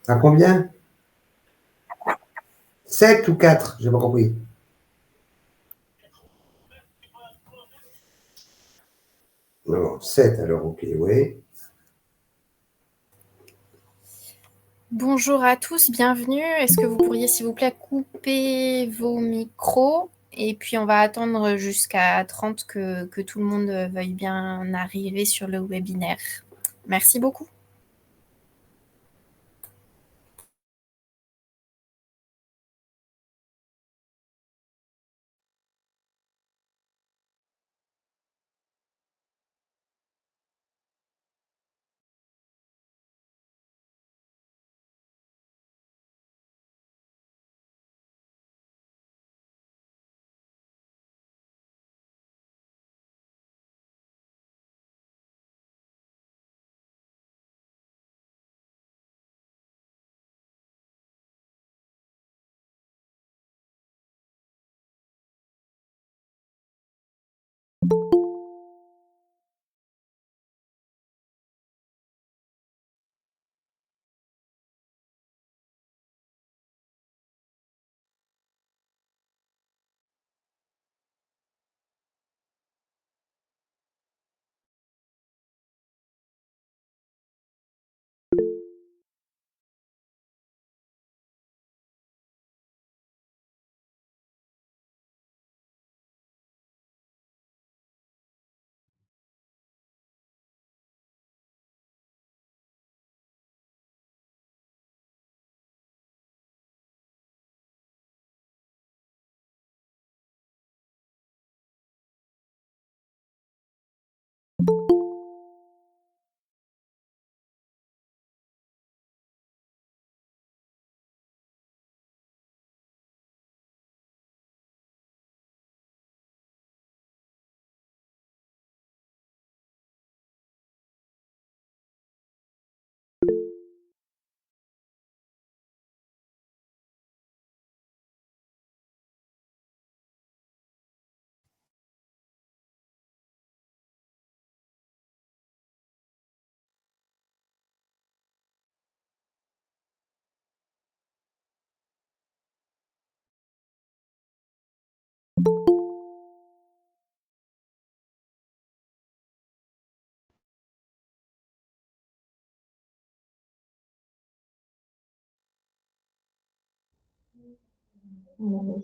À combien? 7 ou 4? J'ai pas compris. Non, 7 alors, ok, oui. Bonjour à tous, bienvenue. Est-ce que vous pourriez, s'il vous plaît, couper vos micros? Et puis, on va attendre jusqu'à 30 que tout le monde veuille bien arriver sur le webinaire. Merci beaucoup.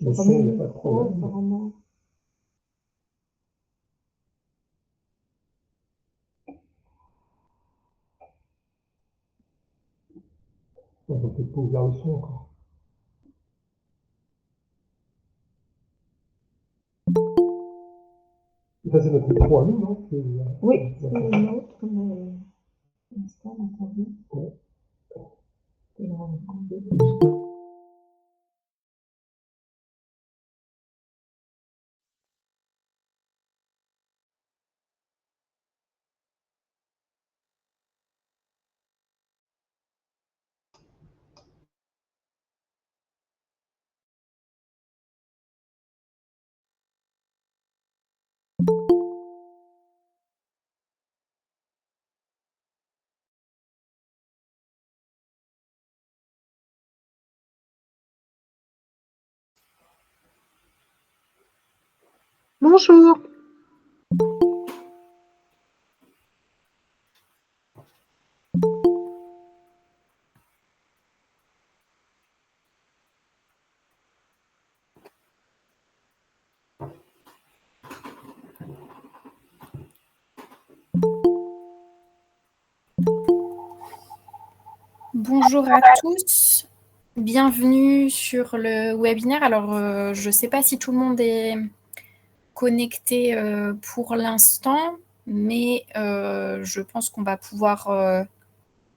Le son, il n'y a pas de problème. On peut peut-être pas ouvrir le son encore. Ça, c'est notre micro à nous, non? Oui, c'est le nôtre, mais l'instant, on a entendu. Ouais. Bonjour. Bonjour à tous, bienvenue sur le webinaire. Alors, je ne sais pas si tout le monde est connecté pour l'instant, mais je pense qu'on va pouvoir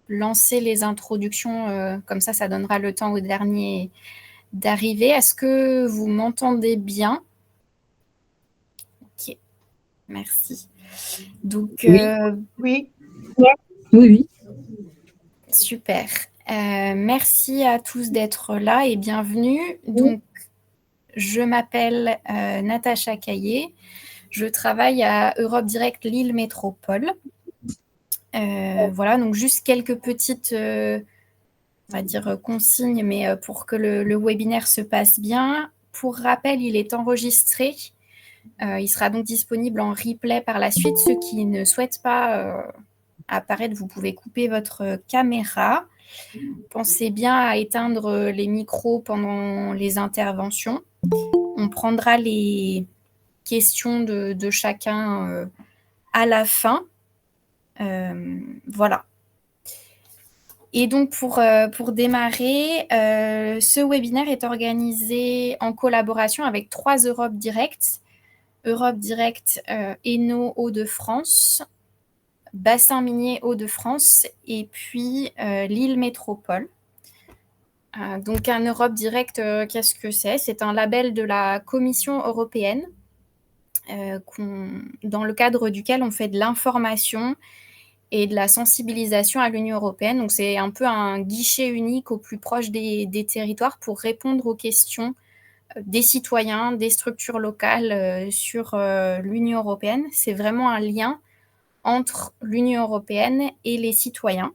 lancer les introductions, comme ça donnera le temps au dernier d'arriver. Est-ce que vous m'entendez bien? Ok, merci. Donc, Oui. Oui. super. Merci à tous d'être là et bienvenue. Donc, je m'appelle Natacha Caillé. Je travaille à Europe Direct Lille Métropole. Voilà, donc juste quelques petites on va dire, consignes, mais pour que le webinaire se passe bien. Pour rappel, il est enregistré. Il sera donc disponible en replay par la suite. Ceux qui ne souhaitent pas apparaître, vous pouvez couper votre caméra. Pensez bien à éteindre les micros pendant les interventions. On prendra les questions de chacun à la fin. Voilà. Et donc, pour démarrer, ce webinaire est organisé en collaboration avec 3 Europe Direct. Europe Direct Hainaut Hauts-de-France, Bassin Minier Hauts-de-France et puis Lille Métropole. Donc, un Europe Direct, qu'est-ce que c'est? C'est un label de la Commission européenne dans le cadre duquel on fait de l'information et de la sensibilisation à l'Union européenne. Donc, c'est un peu un guichet unique au plus proche des territoires pour répondre aux questions des citoyens, des structures locales sur l'Union européenne. C'est vraiment un lien entre l'Union européenne et les citoyens.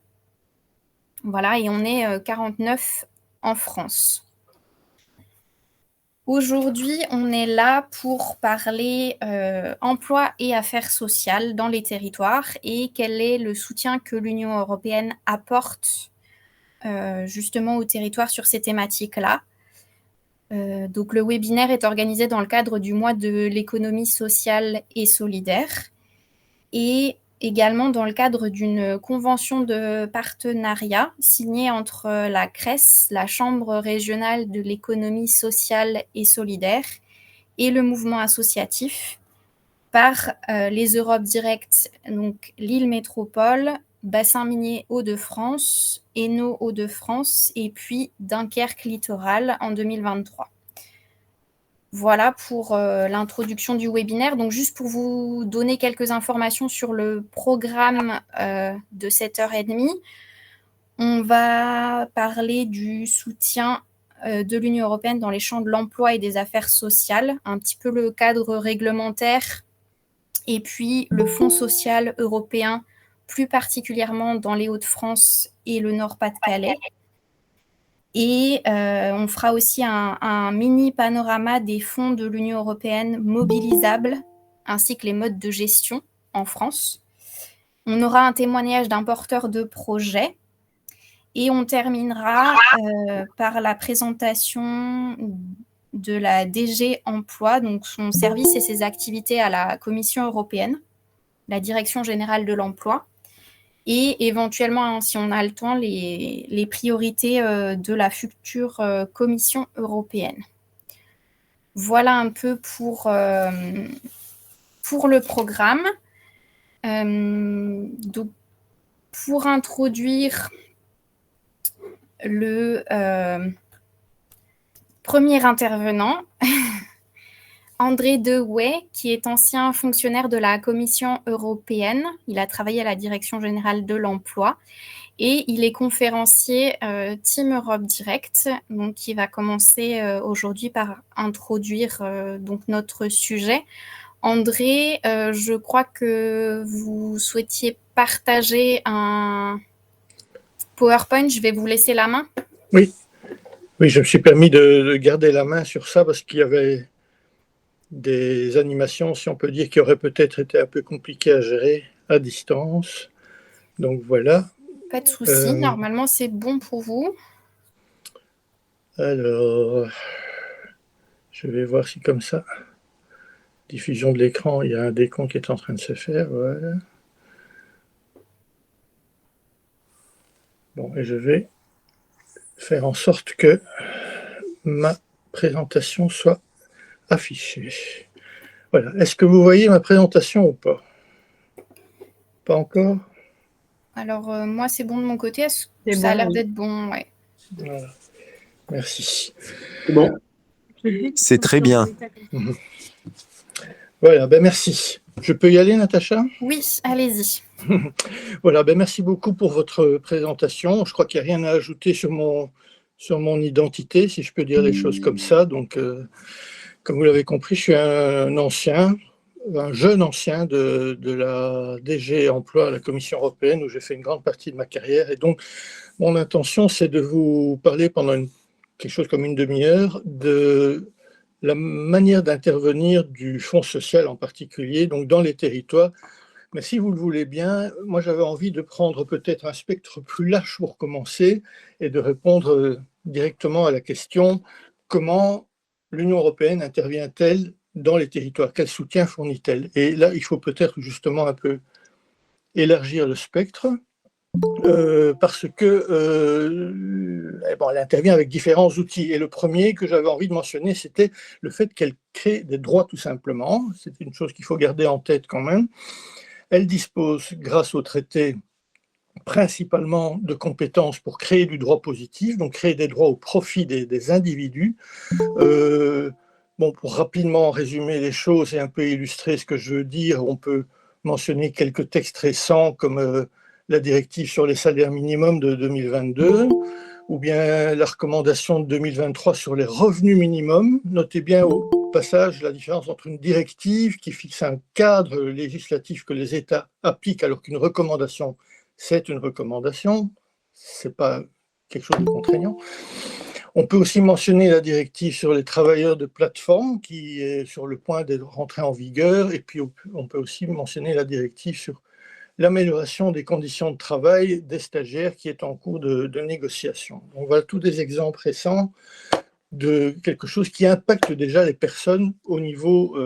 Voilà, et on est 49 en France. Aujourd'hui, on est là pour parler emploi et affaires sociales dans les territoires et quel est le soutien que l'Union européenne apporte justement aux territoires sur ces thématiques-là. Donc, le webinaire est organisé dans le cadre du mois de l'économie sociale et solidaire et également dans le cadre d'une convention de partenariat signée entre la CRES, la Chambre régionale de l'économie sociale et solidaire, et le mouvement associatif par les Europe Direct, donc Lille Métropole, Bassin Minier Hauts-de-France, Hainaut Hauts-de-France et puis Dunkerque Littoral en 2023. Voilà pour l'introduction du webinaire. Donc, juste pour vous donner quelques informations sur le programme de cette heure et demie, on va parler du soutien de l'Union européenne dans les champs de l'emploi et des affaires sociales, un petit peu le cadre réglementaire et puis le Fonds social européen, plus particulièrement dans les Hauts-de-France et le Nord-Pas-de-Calais. Et on fera aussi un mini panorama des fonds de l'Union européenne mobilisables, ainsi que les modes de gestion en France. On aura un témoignage d'un porteur de projet. Et on terminera par la présentation de la DG Emploi, donc son service et ses activités à la Commission européenne, la Direction générale de l'emploi. Et éventuellement, si on a le temps, les priorités de la future Commission européenne. Voilà un peu pour le programme. Donc, pour introduire le premier intervenant, André Dehouet, qui est ancien fonctionnaire de la Commission européenne. Il a travaillé à la Direction générale de l'emploi et il est conférencier Team Europe Direct, donc qui va commencer aujourd'hui par introduire donc notre sujet. André, je crois que vous souhaitiez partager un PowerPoint. Je vais vous laisser la main. Oui, je me suis permis de garder la main sur ça parce qu'il y avait des animations, si on peut dire, qui auraient peut-être été un peu compliquées à gérer à distance. Donc voilà. Pas de souci, normalement c'est bon pour vous. Alors, je vais voir si comme ça, diffusion de l'écran, il y a un décompte qui est en train de se faire. Voilà. Bon, et je vais faire en sorte que ma présentation soit affichée. Voilà. Est-ce que vous voyez ma présentation ou pas? Pas encore? Alors, moi, c'est bon de mon côté. Ça bon, a l'air d'être bon, ouais. Voilà. Merci. C'est bon. C'est très bien. Voilà, ben merci. Je peux y aller, Natacha? Oui, allez-y. Voilà, ben merci beaucoup pour votre présentation. Je crois qu'il n'y a rien à ajouter sur mon identité, si je peux dire les choses comme ça. Donc, comme vous l'avez compris, je suis un ancien un jeune ancien de la DG Emploi à la Commission européenne, où j'ai fait une grande partie de ma carrière. Et donc, mon intention, c'est de vous parler pendant quelque chose comme une demi-heure de la manière d'intervenir du Fonds social en particulier, donc dans les territoires. Mais si vous le voulez bien, moi j'avais envie de prendre peut-être un spectre plus large pour commencer et de répondre directement à la question: comment l'Union européenne intervient-elle dans les territoires? Quel soutien fournit-elle? Et là, il faut peut-être justement un peu élargir le spectre, parce que elle intervient avec différents outils. Et le premier que j'avais envie de mentionner, c'était le fait qu'elle crée des droits tout simplement. C'est une chose qu'il faut garder en tête quand même. Elle dispose, grâce au traité, principalement de compétences pour créer du droit positif, donc créer des droits au profit des individus. Pour rapidement résumer les choses et un peu illustrer ce que je veux dire, on peut mentionner quelques textes récents comme la directive sur les salaires minimums de 2022, ou bien la recommandation de 2023 sur les revenus minimums. Notez bien au passage la différence entre une directive qui fixe un cadre législatif que les États appliquent, alors qu'une recommandation, c'est une recommandation, ce n'est pas quelque chose de contraignant. On peut aussi mentionner la directive sur les travailleurs de plateforme qui est sur le point de rentrer en vigueur, et puis on peut aussi mentionner la directive sur l'amélioration des conditions de travail des stagiaires qui est en cours de négociation. Donc voilà tous des exemples récents de quelque chose qui impacte déjà les personnes au niveau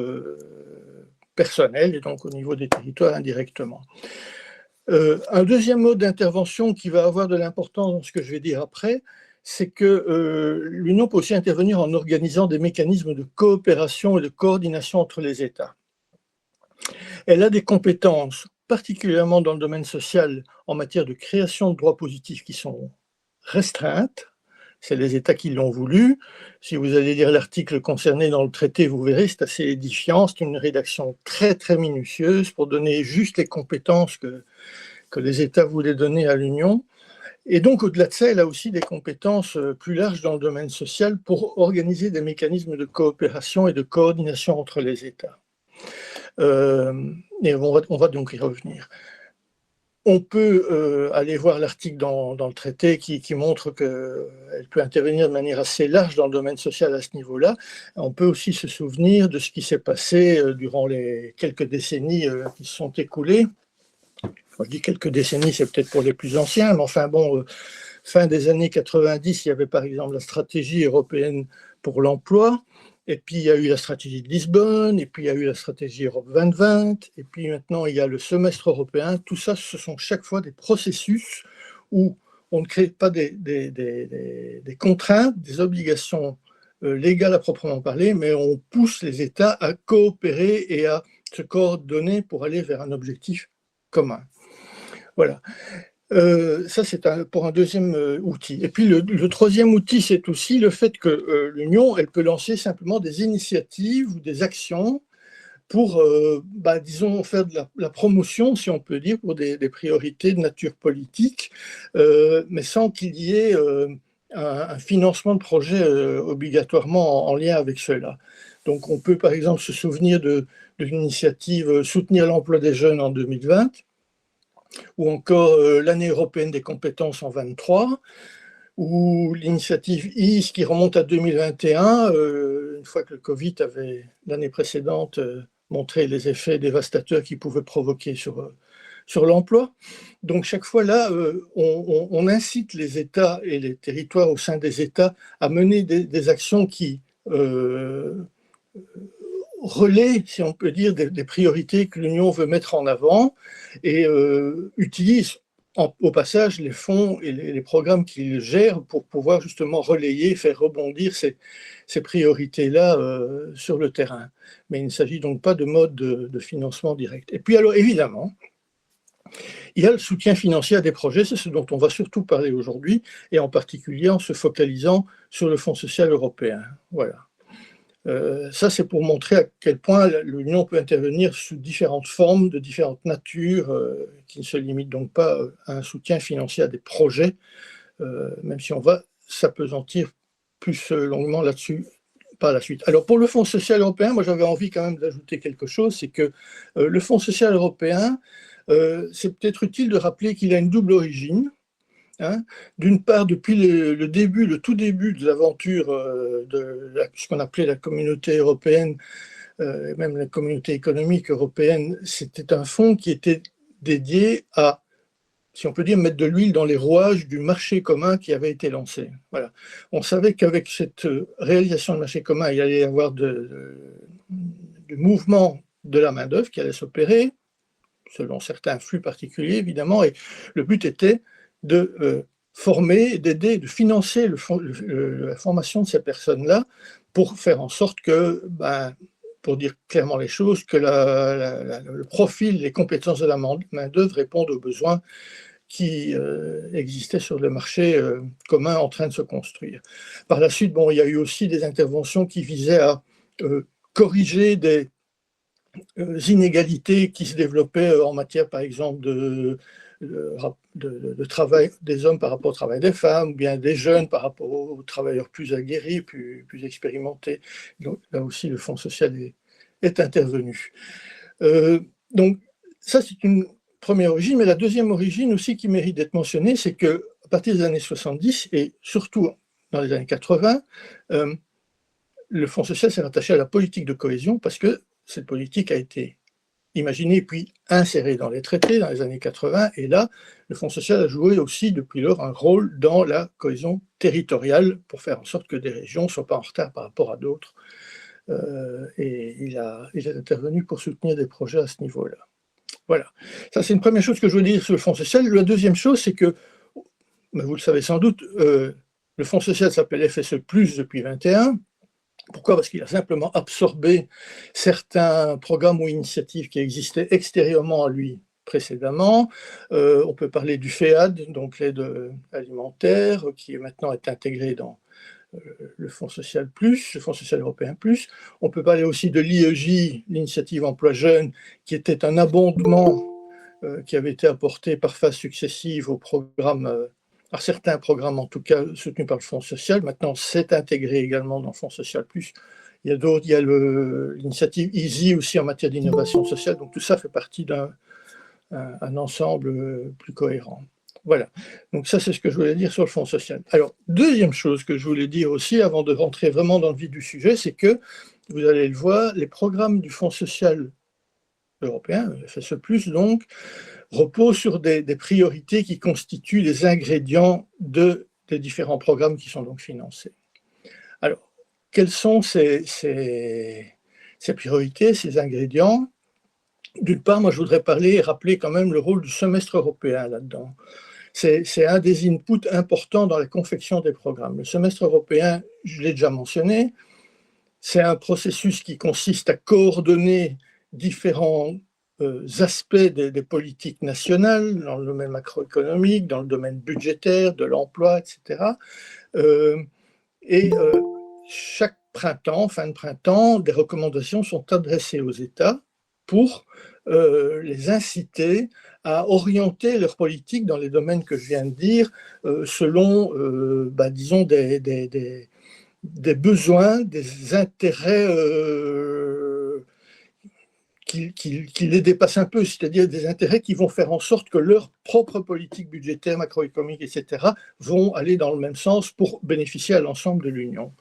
personnel et donc au niveau des territoires indirectement. Un deuxième mode d'intervention qui va avoir de l'importance dans ce que je vais dire après, c'est que l'Union peut aussi intervenir en organisant des mécanismes de coopération et de coordination entre les États. Elle a des compétences, particulièrement dans le domaine social, en matière de création de droits positifs qui sont restreintes. C'est les États qui l'ont voulu. Si vous allez lire l'article concerné dans le traité, vous verrez, c'est assez édifiant. C'est une rédaction très, très minutieuse pour donner juste les compétences que les États voulaient donner à l'Union. Et donc, au-delà de ça, elle a aussi des compétences plus larges dans le domaine social pour organiser des mécanismes de coopération et de coordination entre les États. Et on va donc y revenir. On peut aller voir l'article dans le traité qui montre qu'elle peut intervenir de manière assez large dans le domaine social à ce niveau-là. On peut aussi se souvenir de ce qui s'est passé durant les quelques décennies qui se sont écoulées. Quand je dis quelques décennies, c'est peut-être pour les plus anciens, mais enfin bon, fin des années 90, il y avait par exemple la stratégie européenne pour l'emploi, et puis il y a eu la stratégie de Lisbonne, et puis il y a eu la stratégie Europe 2020, et puis maintenant il y a le semestre européen. Tout ça, ce sont chaque fois des processus où on ne crée pas des contraintes, des obligations légales à proprement parler, mais on pousse les États à coopérer et à se coordonner pour aller vers un objectif commun. Voilà. Ça, c'est pour un deuxième outil. Et puis, le troisième outil, c'est aussi le fait que l'Union, elle peut lancer simplement des initiatives ou des actions pour, disons, faire de la promotion, si on peut dire, pour des priorités de nature politique, mais sans qu'il y ait un financement de projet obligatoirement en lien avec cela. Donc, on peut, par exemple, se souvenir de l'initiative Soutenir l'emploi des jeunes en 2020, ou encore l'année européenne des compétences en 23, ou l'initiative IS qui remonte à 2021, une fois que le Covid avait, l'année précédente, montré les effets dévastateurs qu'il pouvait provoquer sur l'emploi. Donc chaque fois là, on incite les États et les territoires au sein des États à mener des actions qui relaient, si on peut dire, des priorités que l'Union veut mettre en avant et utilise au passage les fonds et les programmes qu'il gère pour pouvoir justement relayer, faire rebondir ces priorités-là sur le terrain. Mais il ne s'agit donc pas de mode de financement direct. Et puis alors évidemment, il y a le soutien financier à des projets, c'est ce dont on va surtout parler aujourd'hui, et en particulier en se focalisant sur le Fonds social européen. Voilà. Ça, c'est pour montrer à quel point l'Union peut intervenir sous différentes formes, de différentes natures, qui ne se limitent donc pas à un soutien financier à des projets, même si on va s'appesantir plus longuement là-dessus par la suite. Alors pour le Fonds social européen, moi j'avais envie quand même d'ajouter quelque chose, c'est que le Fonds social européen, c'est peut-être utile de rappeler qu'il a une double origine. Hein. D'une part, depuis le tout début de l'aventure ce qu'on appelait la communauté européenne, et même la communauté économique européenne, c'était un fonds qui était dédié à, si on peut dire, mettre de l'huile dans les rouages du marché commun qui avait été lancé. Voilà. On savait qu'avec cette réalisation du marché commun, il allait y avoir du mouvement de la main-d'œuvre qui allait s'opérer, selon certains flux particuliers, évidemment, et le but était de former, d'aider, de financer la formation de ces personnes-là pour faire en sorte que, pour dire clairement les choses, que le profil, les compétences de la main-d'œuvre répondent aux besoins qui existaient sur le marché commun en train de se construire. Par la suite, il y a eu aussi des interventions qui visaient à corriger des inégalités qui se développaient en matière, par exemple, de travail des hommes par rapport au travail des femmes, ou bien des jeunes par rapport aux travailleurs plus aguerris, plus expérimentés. Donc, là aussi, le Fonds social est intervenu. Donc, ça, c'est une première origine, mais la deuxième origine aussi qui mérite d'être mentionnée, c'est qu'à partir des années 70, et surtout dans les années 80, le Fonds social s'est rattaché à la politique de cohésion parce que cette politique a été imaginée puis insérée dans les traités dans les années 80, et là, le Fonds social a joué aussi depuis lors un rôle dans la cohésion territoriale pour faire en sorte que des régions ne soient pas en retard par rapport à d'autres. Et il est intervenu pour soutenir des projets à ce niveau-là. Voilà, ça c'est une première chose que je veux dire sur le Fonds social. La deuxième chose, c'est que, vous le savez sans doute, le Fonds social s'appelle FSE+, depuis 21. Pourquoi ? Parce qu'il a simplement absorbé certains programmes ou initiatives qui existaient extérieurement à lui précédemment. On peut parler du FEAD, donc l'aide alimentaire, qui maintenant est intégré dans le Fonds social plus, le Fonds social européen plus. On peut parler aussi de l'IEJ, l'initiative emploi jeune, qui était un abondement qui avait été apporté par phases successives au programme, à certains programmes en tout cas soutenus par le Fonds social. Maintenant, c'est intégré également dans le Fonds social plus. Il y a d'autres, il y a l'initiative EASY aussi en matière d'innovation sociale. Donc tout ça fait partie d'un ensemble plus cohérent. Voilà, donc ça c'est ce que je voulais dire sur le Fonds social. Alors, deuxième chose que je voulais dire aussi, avant de rentrer vraiment dans le vif du sujet, c'est que, vous allez le voir, les programmes du Fonds social européen, FSE+, donc, reposent sur des priorités qui constituent les ingrédients des différents programmes qui sont donc financés. Alors, quelles sont ces priorités, ces ingrédients ? D'une part, moi je voudrais parler et rappeler quand même le rôle du semestre européen là-dedans. C'est un des inputs importants dans la confection des programmes. Le semestre européen, je l'ai déjà mentionné, c'est un processus qui consiste à coordonner différents aspects des politiques nationales, dans le domaine macroéconomique, dans le domaine budgétaire, de l'emploi, etc. Chaque printemps, fin de printemps, des recommandations sont adressées aux États pour les inciter à orienter leur politique dans les domaines que je viens de dire, selon, disons, des besoins, des intérêts qui les dépassent un peu, c'est-à-dire des intérêts qui vont faire en sorte que leur propre politique budgétaire, macroéconomique, etc., vont aller dans le même sens pour bénéficier à l'ensemble de l'Union.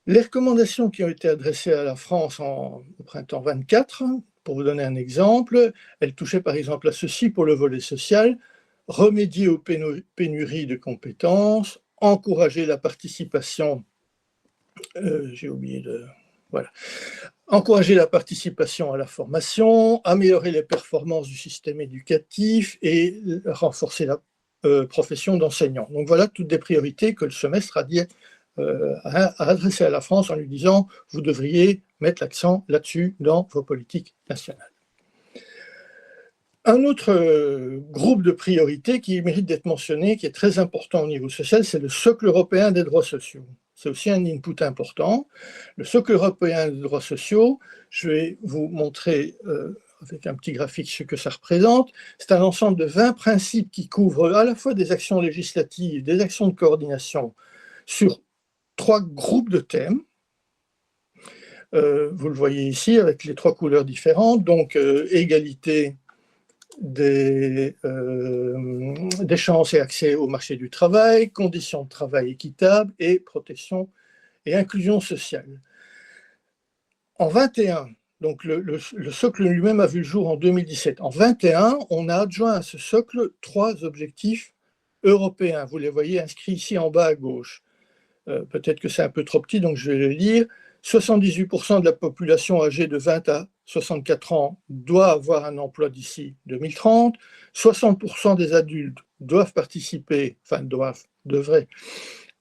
Les recommandations qui ont été adressées à la France au printemps 24, pour vous donner un exemple, elles touchaient par exemple à ceci pour le volet social: remédier aux pénuries de compétences, encourager la participation, encourager la participation à la formation, améliorer les performances du système éducatif et renforcer la profession d'enseignant. Donc voilà toutes des priorités que le semestre a adressé à la France en lui disant « vous devriez mettre l'accent là-dessus dans vos politiques nationales ». Un autre groupe de priorités qui mérite d'être mentionné, qui est très important au niveau social, c'est le socle européen des droits sociaux. C'est aussi un input important. Le socle européen des droits sociaux, je vais vous montrer avec un petit graphique ce que ça représente. C'est un ensemble de 20 principes qui couvrent à la fois des actions législatives, des actions de coordination sur 3 groupes de thèmes. Vous le voyez ici avec les 3 couleurs différentes, donc égalité des chances et accès au marché du travail, conditions de travail équitables et protection et inclusion sociale. En 21, donc le socle lui-même a vu le jour en 2017. En 21, on a adjoint à ce socle 3 objectifs européens. Vous les voyez inscrits ici en bas à gauche. Peut-être que c'est un peu trop petit, donc je vais le lire. 78% de la population âgée de 20 à 64 ans doit avoir un emploi d'ici 2030. 60% des adultes doivent participer, devraient,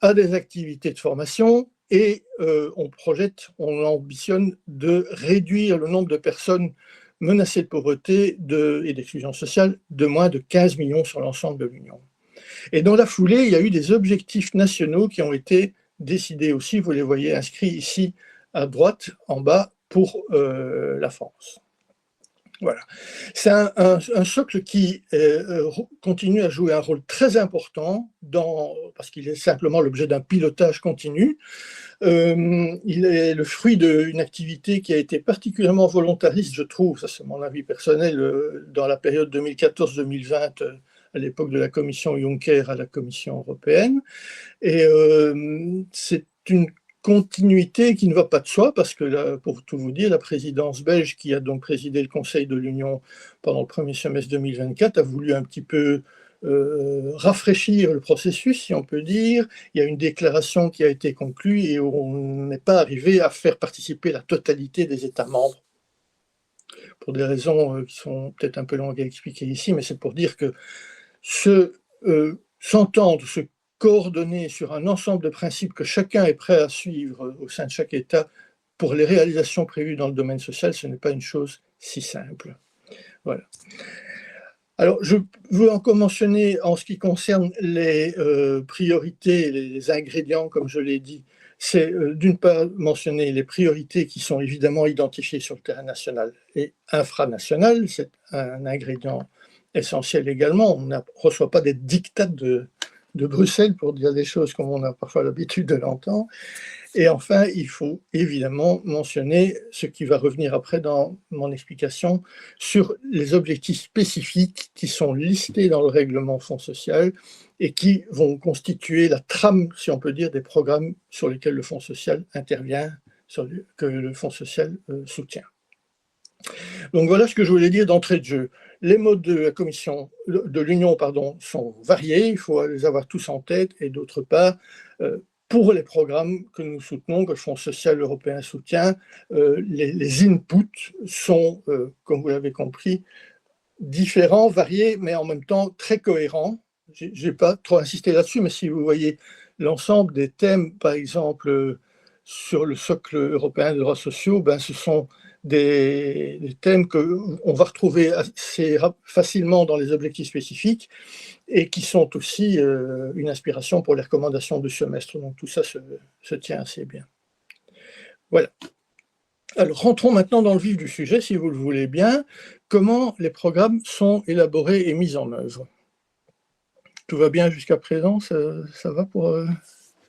à des activités de formation. Et on ambitionne de réduire le nombre de personnes menacées de pauvreté et d'exclusion sociale de moins de 15 millions sur l'ensemble de l'Union. Et dans la foulée, il y a eu des objectifs nationaux qui ont été décidés aussi, vous les voyez inscrits ici à droite, en bas, pour la France. Voilà. C'est un socle qui continue à jouer un rôle très important parce qu'il est simplement l'objet d'un pilotage continu. Il est le fruit d'une activité qui a été particulièrement volontariste, je trouve, ça c'est mon avis personnel, dans la période 2014-2020, à l'époque de la commission Juncker à la Commission européenne. Et c'est une continuité qui ne va pas de soi, parce que, là, pour tout vous dire, la présidence belge, qui a donc présidé le Conseil de l'Union pendant le premier semestre 2024, a voulu un petit peu rafraîchir le processus, si on peut dire. Il y a une déclaration qui a été conclue et on n'est pas arrivé à faire participer la totalité des États membres. Pour des raisons qui sont peut-être un peu longues à expliquer ici, mais c'est pour dire que s'entendre, se coordonner sur un ensemble de principes que chacun est prêt à suivre au sein de chaque État pour les réalisations prévues dans le domaine social, ce n'est pas une chose si simple. Voilà. Alors, je veux encore mentionner, en ce qui concerne les priorités, les ingrédients, comme je l'ai dit, c'est d'une part mentionner les priorités qui sont évidemment identifiées sur le terrain national et infranational, c'est un ingrédient essentiel également. On ne reçoit pas des diktats de Bruxelles pour dire des choses comme on a parfois l'habitude de l'entendre. Et enfin, il faut évidemment mentionner ce qui va revenir après dans mon explication sur les objectifs spécifiques qui sont listés dans le règlement Fonds social et qui vont constituer la trame, si on peut dire, des programmes sur lesquels le Fonds social intervient, que le Fonds social soutient. Donc voilà ce que je voulais dire d'entrée de jeu. Les modes de la Commission de l'Union sont variés, il faut les avoir tous en tête, et d'autre part, pour les programmes que nous soutenons, que le Fonds social européen soutient, les inputs sont, comme vous l'avez compris, différents, variés, mais en même temps très cohérents. Je n'ai pas trop insisté là-dessus, mais si vous voyez l'ensemble des thèmes, par exemple, sur le socle européen des droits sociaux, ce sont des thèmes qu'on va retrouver assez facilement dans les objectifs spécifiques et qui sont aussi une inspiration pour les recommandations du semestre. Donc tout ça se tient assez bien. Voilà. Alors rentrons maintenant dans le vif du sujet, si vous le voulez bien. Comment les programmes sont élaborés et mis en œuvre? Tout va bien jusqu'à présent, ça va pour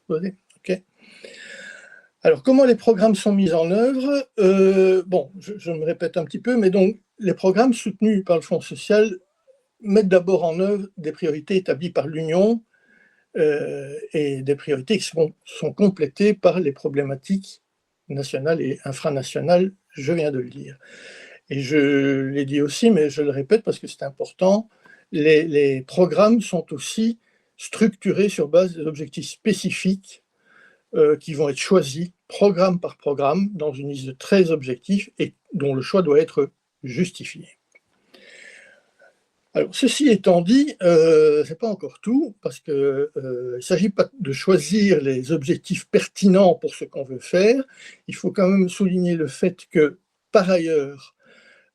OK. Alors, comment les programmes sont mis en œuvre? Je me répète un petit peu, mais donc, les programmes soutenus par le Fonds social mettent d'abord en œuvre des priorités établies par l'Union et des priorités qui sont complétées par les problématiques nationales et infranationales, je viens de le dire. Et je l'ai dit aussi, mais je le répète parce que c'est important, les programmes sont aussi structurés sur base des objectifs spécifiques qui vont être choisis programme par programme dans une liste de 13 objectifs et dont le choix doit être justifié. Alors, ceci étant dit, ce n'est pas encore tout, parce qu'il ne s'agit pas de choisir les objectifs pertinents pour ce qu'on veut faire. Il faut quand même souligner le fait que, par ailleurs,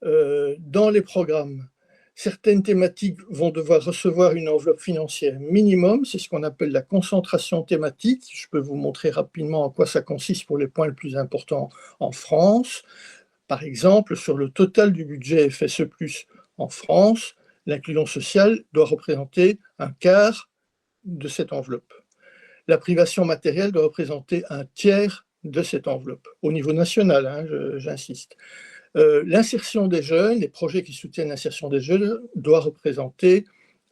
dans les programmes, certaines thématiques vont devoir recevoir une enveloppe financière minimum, c'est ce qu'on appelle la concentration thématique. Je peux vous montrer rapidement en quoi ça consiste pour les points les plus importants en France. Par exemple, sur le total du budget FSE+, en France, l'inclusion sociale doit représenter un quart de cette enveloppe. La privation matérielle doit représenter un tiers de cette enveloppe, au niveau national, hein, j'insiste. L'insertion des jeunes, les projets qui soutiennent l'insertion des jeunes, doivent représenter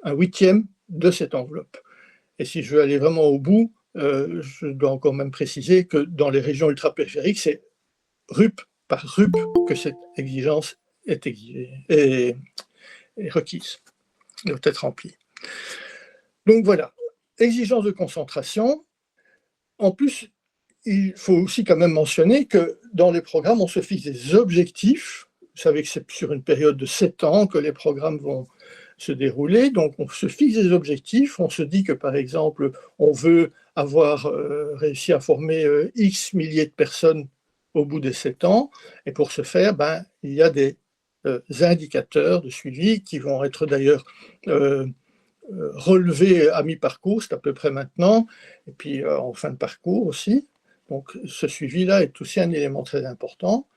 1/8 de cette enveloppe. Et si je veux aller vraiment au bout, je dois encore même préciser que dans les régions ultrapériphériques, c'est RUP par RUP que cette exigence est requise, doit être remplie. Donc voilà, exigence de concentration. En plus, il faut aussi quand même mentionner que dans les programmes, on se fixe des objectifs. Vous savez que c'est sur une période de 7 ans que les programmes vont se dérouler. Donc, on se fixe des objectifs. On se dit que, par exemple, on veut avoir réussi à former X milliers de personnes au bout des 7 ans. Et pour ce faire, il y a des indicateurs de suivi qui vont être d'ailleurs relevés à mi-parcours, c'est à peu près maintenant, et puis en fin de parcours aussi. Donc, ce suivi-là est aussi un élément très important.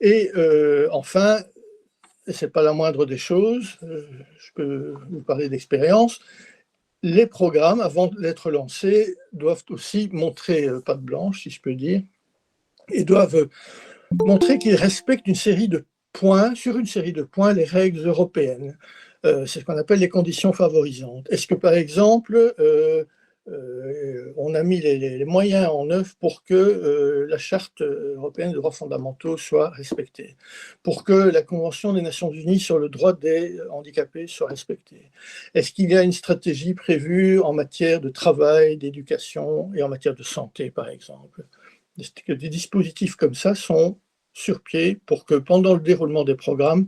Et enfin, ce n'est pas la moindre des choses, je peux vous parler d'expérience, les programmes, avant d'être lancés, doivent aussi montrer patte blanche, si je peux dire, et doivent montrer qu'ils respectent une série de points, sur une série de points, les règles européennes. C'est ce qu'on appelle les conditions favorisantes. Est-ce que, par exemple, on a mis les moyens en œuvre pour que la Charte européenne des droits fondamentaux soit respectée, pour que la Convention des Nations Unies sur le droit des handicapés soit respectée? Est-ce qu'il y a une stratégie prévue en matière de travail, d'éducation et en matière de santé, par exemple? Des dispositifs comme ça sont sur pied pour que pendant le déroulement des programmes,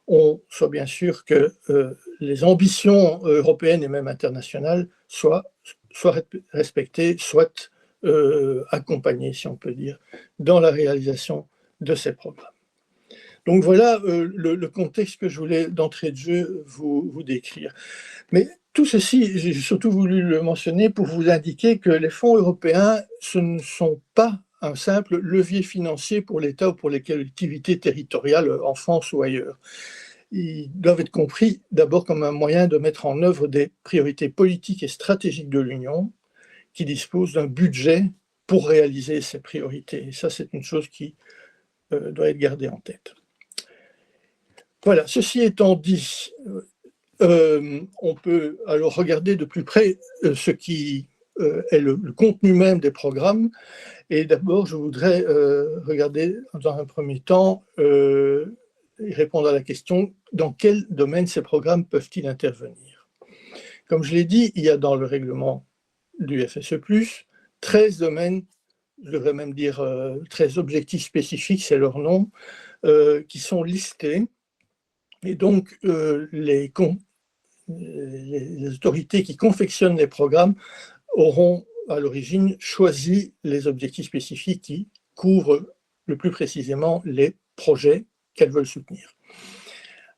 on soit bien sûr que les ambitions européennes et même internationales soient respectées, soient accompagnées, si on peut dire, dans la réalisation de ces programmes. Donc voilà le contexte que je voulais d'entrée de jeu vous décrire. Mais tout ceci, j'ai surtout voulu le mentionner pour vous indiquer que les fonds européens, ce ne sont pas un simple levier financier pour l'État ou pour les collectivités territoriales en France ou ailleurs. Ils doivent être compris d'abord comme un moyen de mettre en œuvre des priorités politiques et stratégiques de l'Union qui disposent d'un budget pour réaliser ces priorités. Et ça, c'est une chose qui doit être gardée en tête. Voilà, ceci étant dit, on peut alors regarder de plus près ce qui est le contenu même des programmes. Et d'abord, je voudrais regarder dans un premier temps et répondre à la question dans quel domaine ces programmes peuvent-ils intervenir. Comme je l'ai dit, il y a dans le règlement du FSE+, 13 domaines, je devrais même dire 13 objectifs spécifiques, c'est leur nom, qui sont listés. Et donc, les autorités qui confectionnent les programmes auront à l'origine choisi les objectifs spécifiques qui couvrent le plus précisément les projets qu'elles veulent soutenir.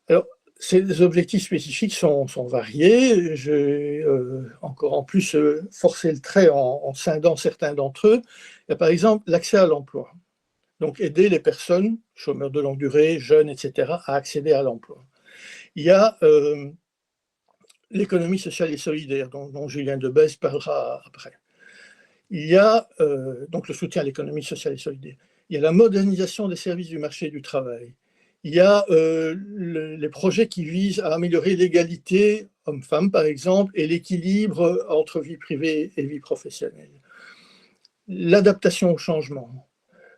Alors, ces objectifs spécifiques sont variés. J'ai encore en plus forcé le trait en scindant certains d'entre eux. Il y a par exemple l'accès à l'emploi. Donc, aider les personnes, chômeurs de longue durée, jeunes, etc., à accéder à l'emploi. Il y a l'économie sociale et solidaire, dont Julien Debèze parlera après. Il y a donc le soutien à l'économie sociale et solidaire. Il y a la modernisation des services du marché du travail. Il y a les projets qui visent à améliorer l'égalité homme-femme, par exemple, et l'équilibre entre vie privée et vie professionnelle. L'adaptation au changement,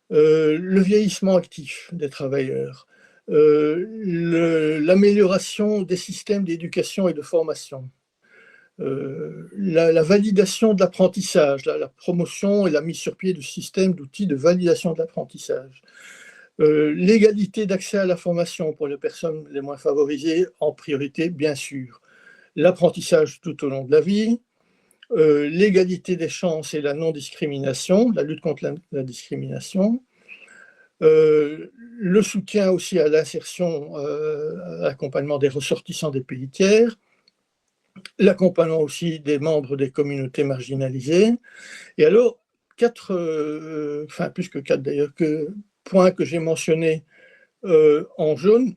le vieillissement actif des travailleurs, l'amélioration des systèmes d'éducation et de formation, la validation de l'apprentissage, la promotion et la mise sur pied de systèmes d'outils de validation de l'apprentissage, l'égalité d'accès à la formation pour les personnes les moins favorisées en priorité, bien sûr, l'apprentissage tout au long de la vie, l'égalité des chances et la non-discrimination, la lutte contre la discrimination, le soutien aussi à l'insertion, à l'accompagnement des ressortissants des pays tiers, l'accompagnement aussi des membres des communautés marginalisées. Et alors, plus que quatre d'ailleurs, points que j'ai mentionnés en jaune,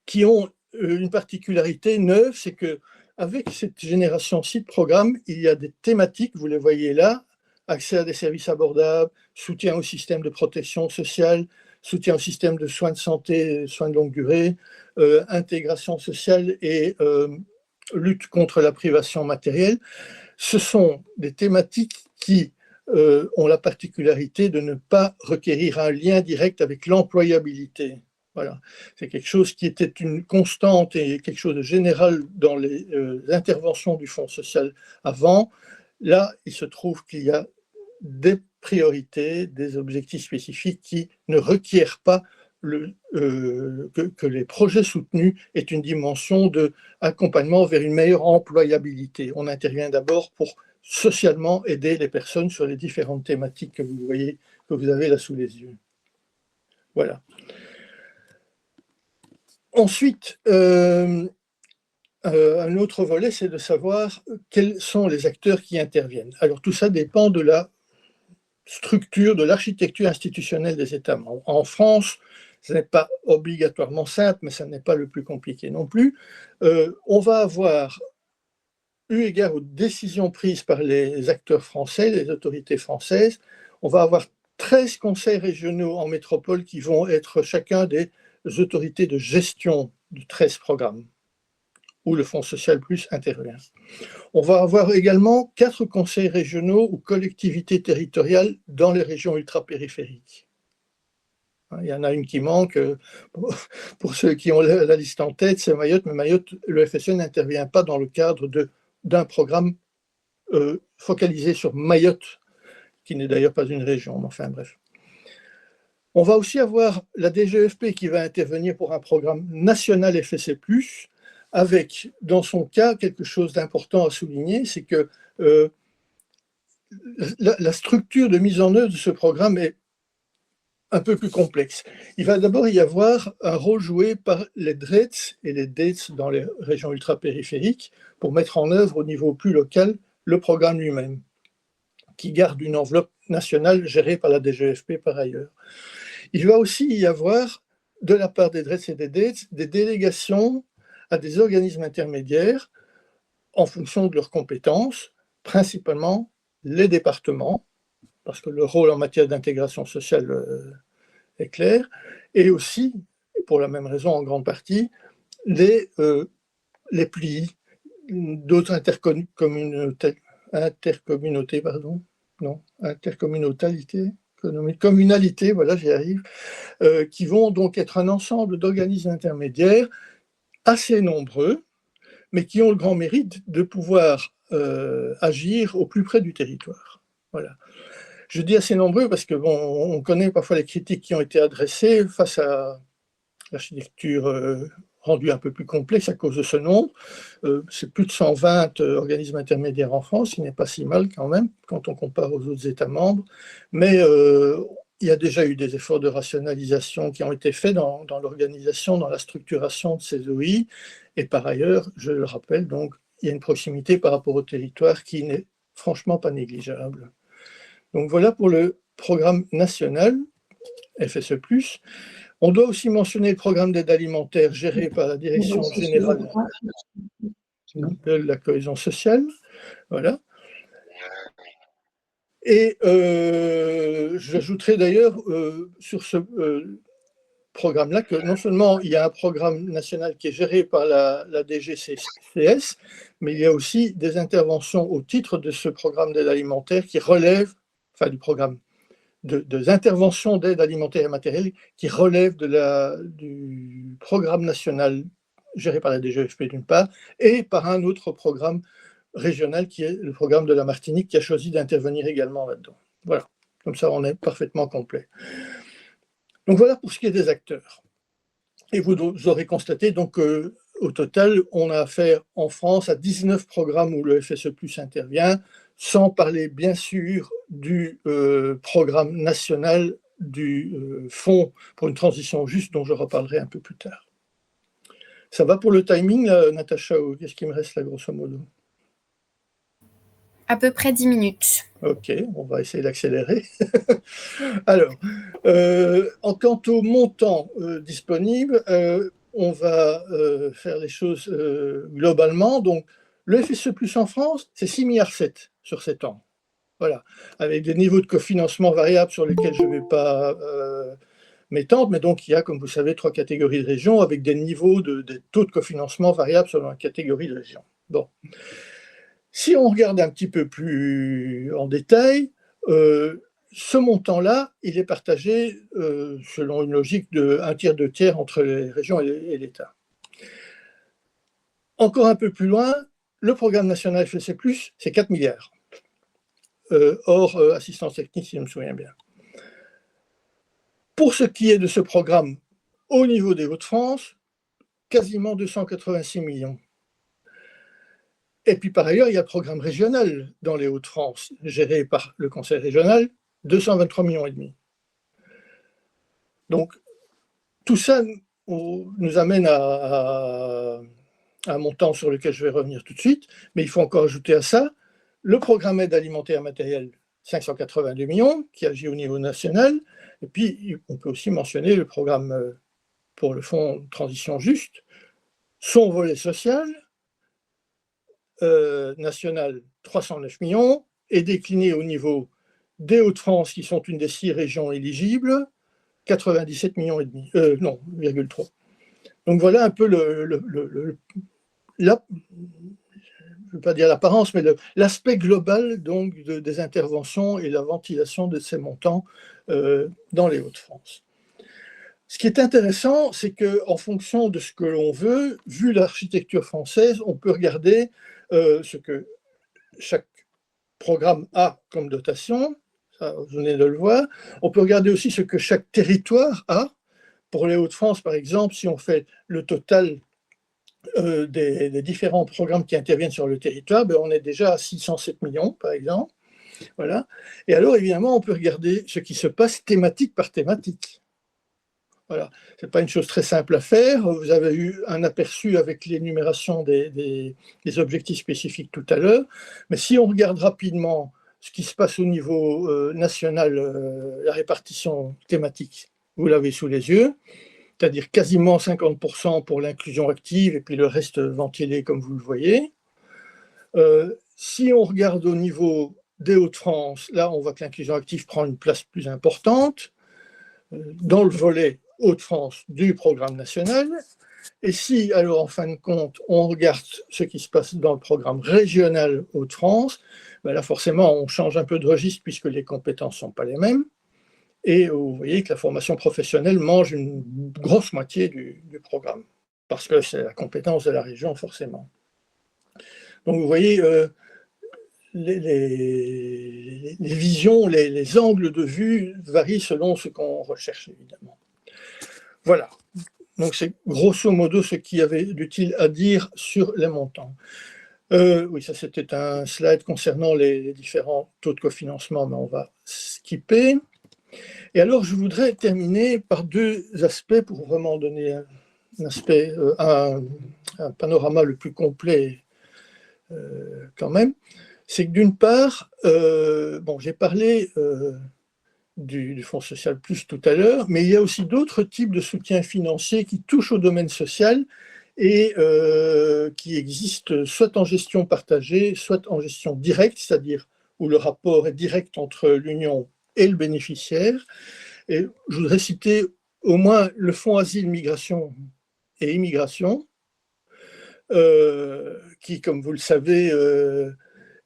qui ont une particularité neuve, c'est qu'avec cette génération-ci de programmes, il y a des thématiques, vous les voyez là, accès à des services abordables, soutien au système de protection sociale, soutien au système de soins de santé, soins de longue durée, intégration sociale et lutte contre la privation matérielle. Ce sont des thématiques qui ont la particularité de ne pas requérir un lien direct avec l'employabilité. Voilà. C'est quelque chose qui était une constante et quelque chose de général dans les interventions du Fonds social avant. Là, il se trouve qu'il y a des priorités, des objectifs spécifiques qui ne requièrent pas que les projets soutenus aient une dimension d'accompagnement vers une meilleure employabilité. On intervient d'abord pour socialement aider les personnes sur les différentes thématiques que vous voyez, que vous avez là sous les yeux. Voilà. Ensuite, un autre volet, c'est de savoir quels sont les acteurs qui interviennent. Alors tout ça dépend de la structure, de l'architecture institutionnelle des États membres. En France, ce n'est pas obligatoirement simple, mais ça n'est pas le plus compliqué non plus. On va avoir, eu égard aux décisions prises par les acteurs français, les autorités françaises, on va avoir 13 conseils régionaux en métropole qui vont être chacun des autorités de gestion de 13 programmes, où le Fonds social plus intervient. On va avoir également 4 conseils régionaux ou collectivités territoriales dans les régions ultrapériphériques. Il y en a une qui manque, pour ceux qui ont la liste en tête, c'est Mayotte, mais Mayotte, le FSE n'intervient pas dans le cadre d'un programme focalisé sur Mayotte, qui n'est d'ailleurs pas une région, mais enfin bref. On va aussi avoir la DGFP qui va intervenir pour un programme national FSE+, avec, dans son cas, quelque chose d'important à souligner, c'est que la structure de mise en œuvre de ce programme est un peu plus complexe. Il va d'abord y avoir un rôle joué par les DREETS et les DEETS dans les régions ultrapériphériques pour mettre en œuvre au niveau plus local le programme lui-même, qui garde une enveloppe nationale gérée par la DGFP par ailleurs. Il va aussi y avoir, de la part des DREETS et des DEETS, des délégations à des organismes intermédiaires en fonction de leurs compétences, principalement les départements, parce que le rôle en matière d'intégration sociale est clair, et aussi, pour la même raison en grande partie, les PLI, d'autres communalités, voilà, j'y arrive, qui vont donc être un ensemble d'organismes intermédiaires assez nombreux, mais qui ont le grand mérite de pouvoir agir au plus près du territoire. Voilà. Je dis assez nombreux parce que bon, on connaît parfois les critiques qui ont été adressées face à l'architecture rendue un peu plus complexe à cause de ce nombre. C'est plus de 120 organismes intermédiaires en France, ce n'est pas si mal quand même quand on compare aux autres États membres, mais il y a déjà eu des efforts de rationalisation qui ont été faits dans l'organisation, dans la structuration de ces OI, et par ailleurs, je le rappelle, donc, il y a une proximité par rapport au territoire qui n'est franchement pas négligeable. Donc voilà pour le programme national, FSE+. On doit aussi mentionner le programme d'aide alimentaire géré par la Direction générale de la cohésion sociale. Voilà. Et j'ajouterai d'ailleurs sur ce programme-là que non seulement il y a un programme national qui est géré par la DGCS, mais il y a aussi des interventions au titre de ce programme d'aide alimentaire qui relèvent, enfin du programme, des interventions d'aide alimentaire et matérielle qui relèvent du programme national géré par la DGFP d'une part, et par un autre programme régional qui est le programme de la Martinique qui a choisi d'intervenir également là-dedans. Voilà, comme ça on est parfaitement complet. Donc voilà pour ce qui est des acteurs. Et vous aurez constaté donc au total, on a affaire en France à 19 programmes où le FSE+ intervient, sans parler bien sûr du programme national du Fonds pour une transition juste, dont je reparlerai un peu plus tard. Ça va pour le timing, là, Natacha, ou qu'est-ce qui me reste là, grosso modo? À peu près 10 minutes. Ok, on va essayer d'accélérer. Alors, quant au montant disponible, on va faire les choses globalement. Donc, le FSE+ en France, c'est 6,7 milliards sur 7 ans. Voilà, avec des niveaux de cofinancement variables sur lesquels je ne vais pas m'étendre, mais donc il y a, comme vous savez, 3 catégories de régions avec des niveaux de taux de cofinancement variables selon la catégorie de région. Bon. Si on regarde un petit peu plus en détail, ce montant-là, il est partagé selon une logique de 1 tiers, 2 tiers entre les régions et l'État. Encore un peu plus loin, le programme national FSC+, c'est 4 milliards. Hors assistance technique, si je me souviens bien. Pour ce qui est de ce programme au niveau des Hauts-de-France, quasiment 286 millions. Et puis par ailleurs, il y a le programme régional dans les Hauts-de-France, géré par le Conseil régional, 223,5 millions. Donc, tout ça nous amène à un montant sur lequel je vais revenir tout de suite, mais il faut encore ajouter à ça le programme aide alimentaire matérielle, 582 millions, qui agit au niveau national, et puis on peut aussi mentionner le programme pour le fonds Transition Juste, son volet social, national, 309 millions, et décliné au niveau des Hauts-de-France, qui sont une des 6 régions éligibles, 97,5 millions, 0,3. Donc voilà un peu je ne veux pas dire l'apparence, mais l'aspect global donc, des interventions et la ventilation de ces montants dans les Hauts-de-France. Ce qui est intéressant, c'est qu'en fonction de ce que l'on veut, vu l'architecture française, on peut regarder ce que chaque programme a comme dotation, ça, vous venez de le voir. On peut regarder aussi ce que chaque territoire a. Pour les Hauts-de-France, par exemple, si on fait le total des différents programmes qui interviennent sur le territoire, ben on est déjà à 607 millions, par exemple. Voilà. Et alors, évidemment, on peut regarder ce qui se passe thématique par thématique. Voilà. Ce n'est pas une chose très simple à faire. Vous avez eu un aperçu avec l'énumération des objectifs spécifiques tout à l'heure. Mais si on regarde rapidement ce qui se passe au niveau national, la répartition thématique, vous l'avez sous les yeux, c'est-à-dire quasiment 50% pour l'inclusion active et puis le reste ventilé comme vous le voyez. Si on regarde au niveau des Hauts-de-France, là on voit que l'inclusion active prend une place plus importante dans le volet Hauts-de-France du programme national. Et si, alors en fin de compte, on regarde ce qui se passe dans le programme régional Hauts-de-France, ben là forcément on change un peu de registre puisque les compétences ne sont pas les mêmes. Et vous voyez que la formation professionnelle mange une grosse moitié du programme, parce que c'est la compétence de la région, forcément. Donc vous voyez, les visions, les angles de vue varient selon ce qu'on recherche, évidemment. Voilà. Donc c'est grosso modo ce qu'il y avait d'utile à dire sur les montants. Oui, ça c'était un slide concernant les différents taux de cofinancement, mais on va skipper. Et alors, je voudrais terminer par 2 aspects pour vraiment donner un panorama le plus complet quand même. C'est que d'une part, j'ai parlé du Fonds social plus tout à l'heure, mais il y a aussi d'autres types de soutien financier qui touchent au domaine social et qui existent soit en gestion partagée, soit en gestion directe, c'est-à-dire où le rapport est direct entre l'Union et le bénéficiaire. Et je voudrais citer au moins le Fonds Asile, Migration et Immigration, qui, comme vous le savez,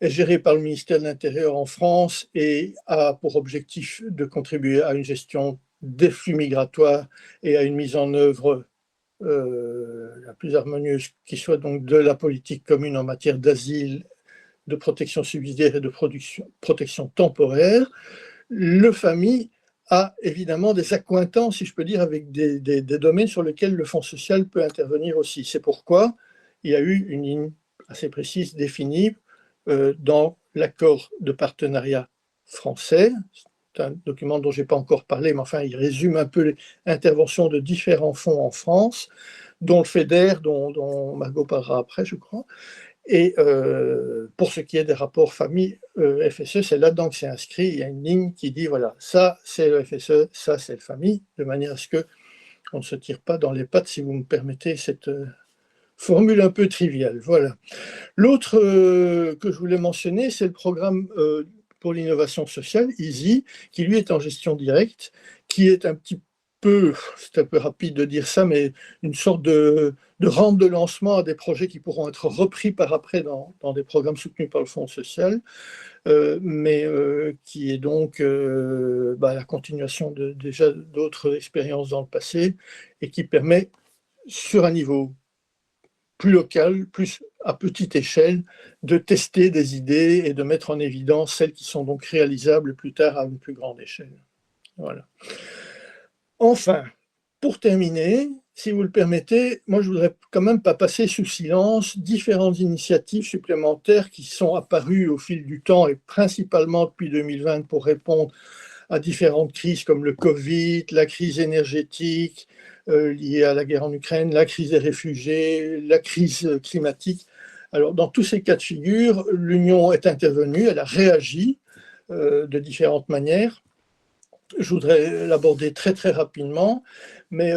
est géré par le ministère de l'Intérieur en France et a pour objectif de contribuer à une gestion des flux migratoires et à une mise en œuvre la plus harmonieuse qui soit donc de la politique commune en matière d'asile, de protection subsidiaire et de protection temporaire. Le FAMI a évidemment des accointances, si je peux dire, avec des domaines sur lesquels le Fonds social peut intervenir aussi. C'est pourquoi il y a eu une ligne assez précise définie dans l'accord de partenariat français. C'est un document dont je n'ai pas encore parlé, mais enfin, il résume un peu l'intervention de différents fonds en France, dont le FEDER, dont Margot parlera après, je crois. Et pour ce qui est des rapports famille FSE, c'est là-dedans que c'est inscrit. Il y a une ligne qui dit, voilà, ça c'est le FSE, ça c'est le famille, de manière à ce qu'on ne se tire pas dans les pattes, si vous me permettez cette formule un peu triviale. Voilà. L'autre que je voulais mentionner, c'est le programme pour l'innovation sociale, EASY, qui lui est en gestion directe, qui est un petit peu, c'est un peu rapide de dire ça, mais une sorte de rampe de lancement à des projets qui pourront être repris par après dans des programmes soutenus par le Fonds social, mais qui est donc la continuation déjà d'autres expériences dans le passé et qui permet, sur un niveau plus local, plus à petite échelle, de tester des idées et de mettre en évidence celles qui sont donc réalisables plus tard à une plus grande échelle. Voilà. Enfin, pour terminer, si vous le permettez, moi je voudrais quand même pas passer sous silence différentes initiatives supplémentaires qui sont apparues au fil du temps et principalement depuis 2020 pour répondre à différentes crises comme le Covid, la crise énergétique liée à la guerre en Ukraine, la crise des réfugiés, la crise climatique. Alors dans tous ces cas de figure, l'Union est intervenue, elle a réagi de différentes manières. Je voudrais l'aborder très très rapidement, mais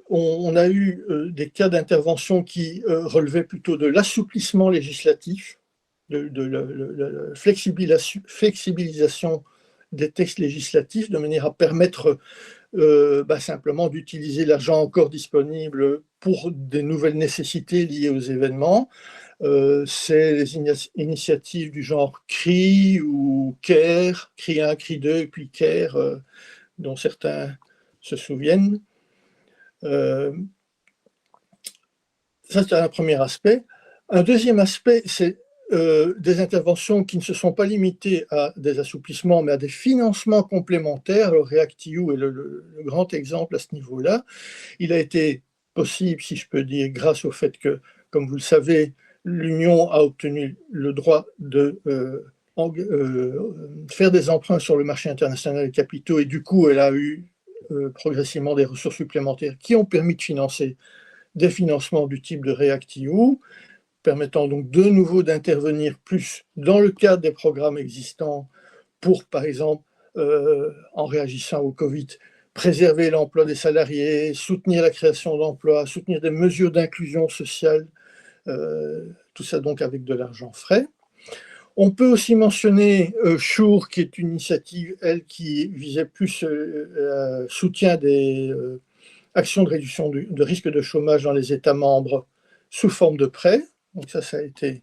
on a eu des cas d'intervention qui relevaient plutôt de l'assouplissement législatif, de la flexibilisation des textes législatifs, de manière à permettre simplement d'utiliser l'argent encore disponible pour des nouvelles nécessités liées aux événements. C'est les initiatives du genre CRI ou CARE, CRI 1, CRI 2, puis CARE, dont certains se souviennent. Ça, c'est un premier aspect. Un deuxième aspect, c'est des interventions qui ne se sont pas limitées à des assouplissements, mais à des financements complémentaires. Alors, REACT-EU est le grand exemple à ce niveau-là. Il a été possible, si je peux dire, grâce au fait que, comme vous le savez, l'Union a obtenu le droit de faire des emprunts sur le marché international des capitaux, et du coup, elle a eu progressivement des ressources supplémentaires qui ont permis de financer des financements du type de REACT-EU, permettant donc de nouveau d'intervenir plus dans le cadre des programmes existants pour, par exemple, en réagissant au Covid, préserver l'emploi des salariés, soutenir la création d'emplois, soutenir des mesures d'inclusion sociale, tout ça donc avec de l'argent frais. On peut aussi mentionner SURE, qui est une initiative, elle, qui visait plus soutien des actions de réduction de risque de chômage dans les États membres sous forme de prêts. Donc ça a été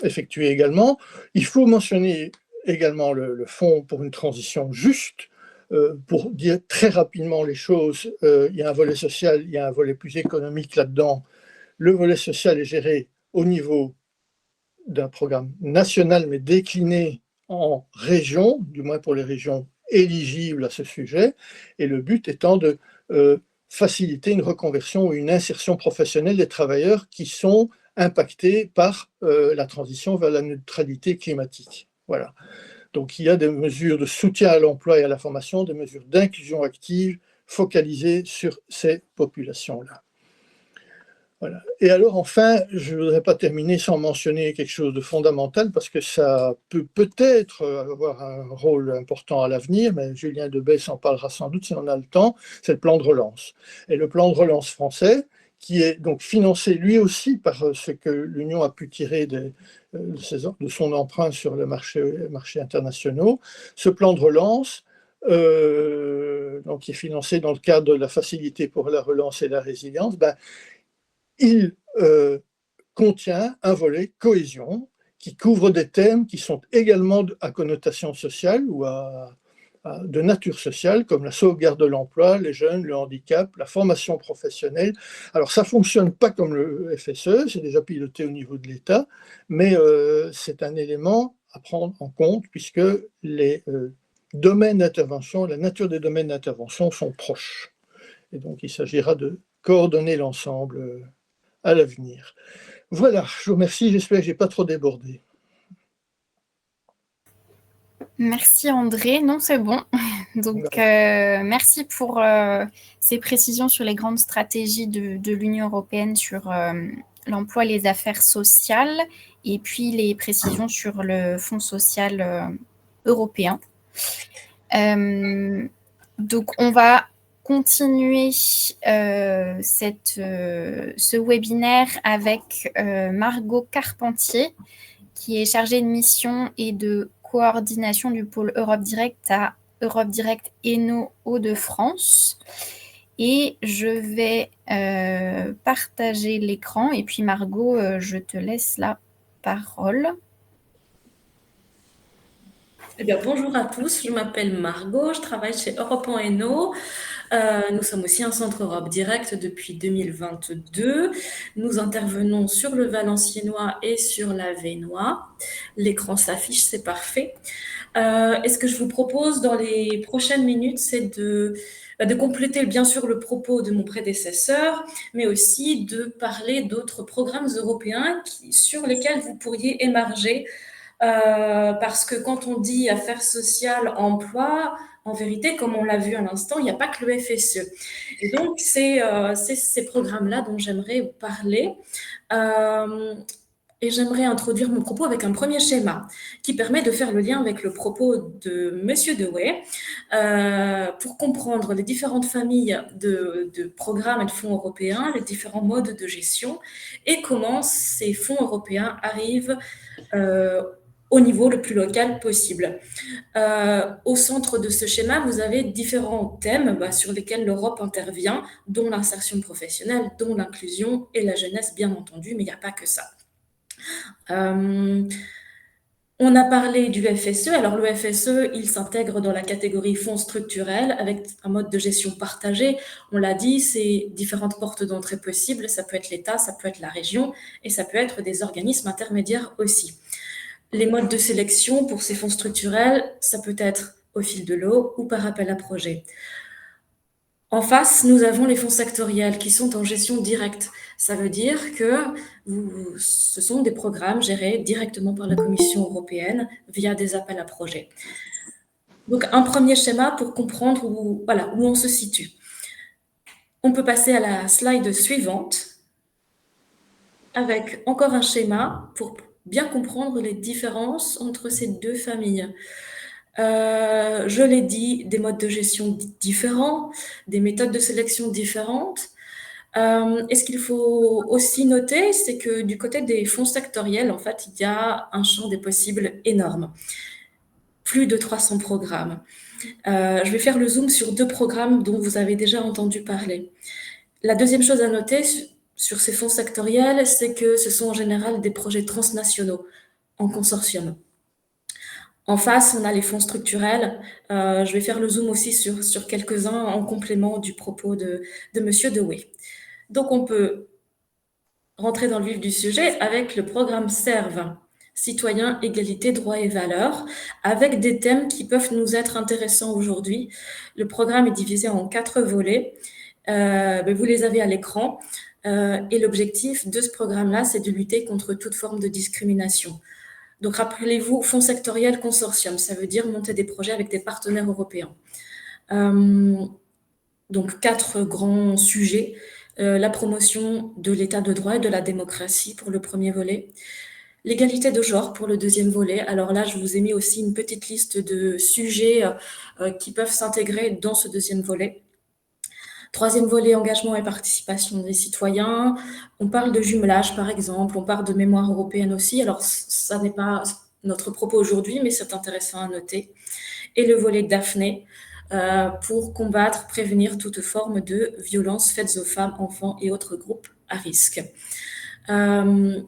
effectué également. Il faut mentionner également le Fonds pour une transition juste. Pour dire très rapidement les choses, il y a un volet social, il y a un volet plus économique là-dedans. Le volet social est géré au niveau d'un programme national, mais décliné en régions, du moins pour les régions éligibles à ce sujet, et le but étant de faciliter une reconversion ou une insertion professionnelle des travailleurs qui sont impactés par la transition vers la neutralité climatique. Voilà. Donc il y a des mesures de soutien à l'emploi et à la formation, des mesures d'inclusion active focalisées sur ces populations-là. Voilà. Et alors enfin, je ne voudrais pas terminer sans mentionner quelque chose de fondamental parce que ça peut peut-être avoir un rôle important à l'avenir, mais Julien Debesse en parlera sans doute si on a le temps, c'est le plan de relance. Et le plan de relance français, qui est donc financé lui aussi par ce que l'Union a pu tirer de son emprunt sur le marché internationaux, ce plan de relance, donc qui est financé dans le cadre de la facilité pour la relance et la résilience, il contient un volet cohésion qui couvre des thèmes qui sont également à connotation sociale ou de nature sociale, comme la sauvegarde de l'emploi, les jeunes, le handicap, la formation professionnelle. Alors ça ne fonctionne pas comme le FSE, c'est déjà piloté au niveau de l'État, mais c'est un élément à prendre en compte puisque les domaines d'intervention, la nature des domaines d'intervention sont proches. Et donc il s'agira de coordonner l'ensemble à l'avenir. Voilà, je vous remercie, j'espère que je n'ai pas trop débordé. Merci André, non c'est bon. Donc merci pour ces précisions sur les grandes stratégies de l'Union européenne sur l'emploi et les affaires sociales et puis les précisions sur le Fonds social européen. Donc on va continuer ce webinaire avec Margot Carpentier, qui est chargée de mission et de coordination du pôle Europe Direct à Europe Direct Hainaut Hauts-de-France. Et je vais partager l'écran. Et puis Margot, je te laisse la parole. Eh bien, bonjour à tous, je m'appelle Margot, je travaille chez Europe en Hainaut. Nous sommes aussi un centre Europe Direct depuis 2022. Nous intervenons sur le Valenciennois et sur la Vénois. L'écran s'affiche, c'est parfait. Et ce que je vous propose dans les prochaines minutes, c'est de compléter bien sûr le propos de mon prédécesseur, mais aussi de parler d'autres programmes européens sur lesquels vous pourriez émarger. Parce que quand on dit affaires sociales, emploi, en vérité, comme on l'a vu à l'instant, il n'y a pas que le FSE. Et donc, c'est ces programmes-là dont j'aimerais vous parler. Et j'aimerais introduire mon propos avec un premier schéma qui permet de faire le lien avec le propos de Monsieur Dewey pour comprendre les différentes familles de programmes et de fonds européens, les différents modes de gestion et comment ces fonds européens arrivent au niveau le plus local possible. Au centre de ce schéma, vous avez différents thèmes sur lesquels l'Europe intervient, dont l'insertion professionnelle, dont l'inclusion et la jeunesse, bien entendu, mais il n'y a pas que ça. On a parlé du FSE. Alors, le FSE, il s'intègre dans la catégorie fonds structurels avec un mode de gestion partagé. On l'a dit, c'est différentes portes d'entrée possibles. Ça peut être l'État, ça peut être la région et ça peut être des organismes intermédiaires aussi. Les modes de sélection pour ces fonds structurels, ça peut être au fil de l'eau ou par appel à projet. En face, nous avons les fonds sectoriels qui sont en gestion directe. Ça veut dire que ce sont des programmes gérés directement par la Commission européenne via des appels à projets. Donc, un premier schéma pour comprendre où on se situe. On peut passer à la slide suivante avec encore un schéma pour bien comprendre les différences entre ces deux familles. Je l'ai dit, des modes de gestion différents, des méthodes de sélection différentes. Et ce qu'il faut aussi noter, c'est que du côté des fonds sectoriels, en fait, il y a un champ des possibles énorme. Plus de 300 programmes. Je vais faire le zoom sur 2 programmes dont vous avez déjà entendu parler. La deuxième chose à noter sur ces fonds sectoriels, c'est que ce sont en général des projets transnationaux en consortium. En face, on a les fonds structurels. Je vais faire le zoom aussi sur quelques-uns en complément du propos de Monsieur Dewey. Donc, on peut rentrer dans le vif du sujet avec le programme SERV, Citoyens, Égalité, Droits et Valeurs, avec des thèmes qui peuvent nous être intéressants aujourd'hui. Le programme est divisé en 4 volets. Vous les avez à l'écran. Et l'objectif de ce programme-là, c'est de lutter contre toute forme de discrimination. Donc, rappelez-vous, fonds sectoriel consortium, ça veut dire monter des projets avec des partenaires européens. Donc, 4 grands sujets. La promotion de l'état de droit et de la démocratie pour le premier volet. L'égalité de genre pour le deuxième volet. Alors là, je vous ai mis aussi une petite liste de sujets qui peuvent s'intégrer dans ce deuxième volet. Troisième volet, engagement et participation des citoyens. On parle de jumelage, par exemple. On parle de mémoire européenne aussi. Alors, ça n'est pas notre propos aujourd'hui, mais c'est intéressant à noter. Et le volet Daphné, pour combattre, prévenir toute forme de violence faites aux femmes, enfants et autres groupes à risque. Il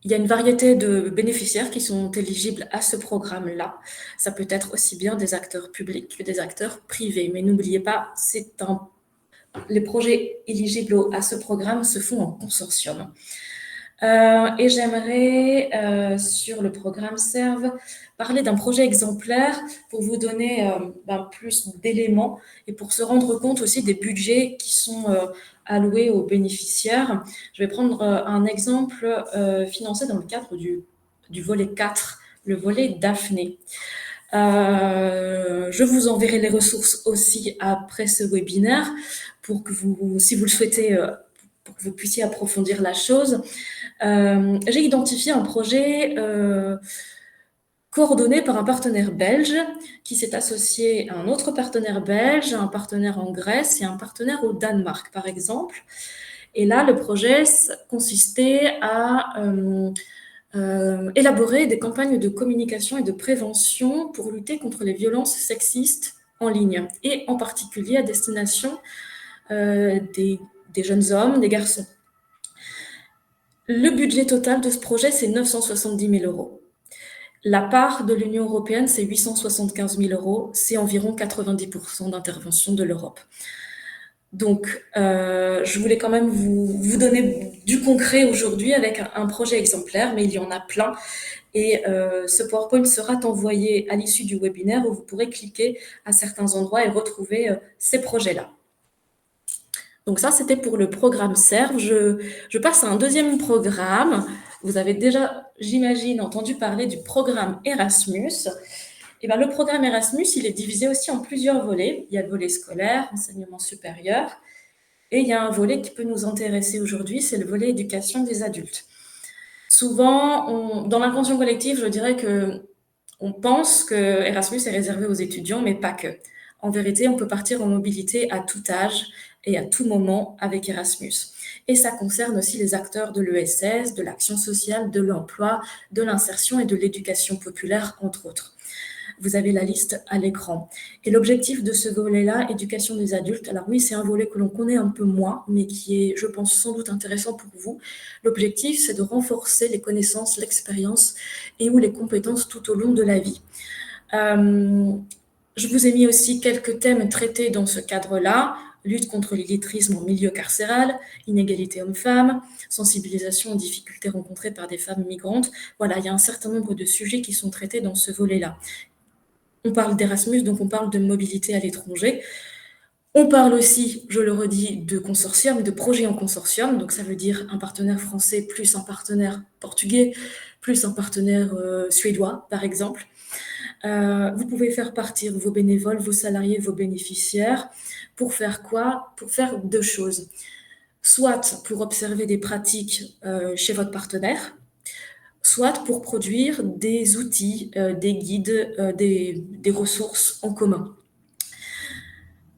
y a une variété de bénéficiaires qui sont éligibles à ce programme-là. Ça peut être aussi bien des acteurs publics que des acteurs privés. Mais n'oubliez pas, les projets éligibles à ce programme se font en consortium. Et j'aimerais, sur le programme SERV, parler d'un projet exemplaire pour vous donner plus d'éléments et pour se rendre compte aussi des budgets qui sont alloués aux bénéficiaires. Je vais prendre un exemple financé dans le cadre du volet 4, le volet Daphné. Je vous enverrai les ressources aussi après ce webinaire pour que si vous le souhaitez, pour que vous puissiez approfondir la chose. J'ai identifié un projet coordonné par un partenaire belge qui s'est associé à un autre partenaire belge, un partenaire en Grèce et un partenaire au Danemark, par exemple. Et là, le projet consistait à élaborer des campagnes de communication et de prévention pour lutter contre les violences sexistes en ligne, et en particulier à destination des jeunes hommes, des garçons. Le budget total de ce projet, c'est 970 000 euros. La part de l'Union européenne, c'est 875 000 euros. C'est environ 90% d'intervention de l'Europe. Donc, je voulais quand même vous donner du concret aujourd'hui avec un projet exemplaire, mais il y en a plein. Et ce PowerPoint sera envoyé à l'issue du webinaire où vous pourrez cliquer à certains endroits et retrouver ces projets-là. Donc ça, c'était pour le programme SERV. Je passe à un deuxième programme. Vous avez déjà, j'imagine, entendu parler du programme Erasmus. Et bien, le programme Erasmus, il est divisé aussi en plusieurs volets. Il y a le volet scolaire, enseignement supérieur, et il y a un volet qui peut nous intéresser aujourd'hui, c'est le volet éducation des adultes. Souvent, dans l'inconscient collectif, je dirais qu'on pense que Erasmus est réservé aux étudiants, mais pas que. En vérité, on peut partir en mobilité à tout âge et à tout moment avec Erasmus. Et ça concerne aussi les acteurs de l'ESS, de l'action sociale, de l'emploi, de l'insertion et de l'éducation populaire, entre autres. Vous avez la liste à l'écran. Et l'objectif de ce volet-là, éducation des adultes, alors oui, c'est un volet que l'on connaît un peu moins, mais qui est, je pense, sans doute intéressant pour vous. L'objectif, c'est de renforcer les connaissances, l'expérience et ou les compétences tout au long de la vie. Je vous ai mis aussi quelques thèmes traités dans ce cadre-là. Lutte contre l'illettrisme en milieu carcéral, inégalité homme-femme, sensibilisation aux difficultés rencontrées par des femmes migrantes. Voilà, il y a un certain nombre de sujets qui sont traités dans ce volet-là. On parle d'Erasmus, donc on parle de mobilité à l'étranger. On parle aussi, je le redis, de consortium, de projet en consortium. Donc ça veut dire un partenaire français plus un partenaire portugais, plus un partenaire suédois, par exemple. Vous pouvez faire partir vos bénévoles, vos salariés, vos bénéficiaires. Pour faire quoi? Pour faire deux choses. Soit pour observer des pratiques chez votre partenaire, soit pour produire des outils, des guides, des ressources en commun.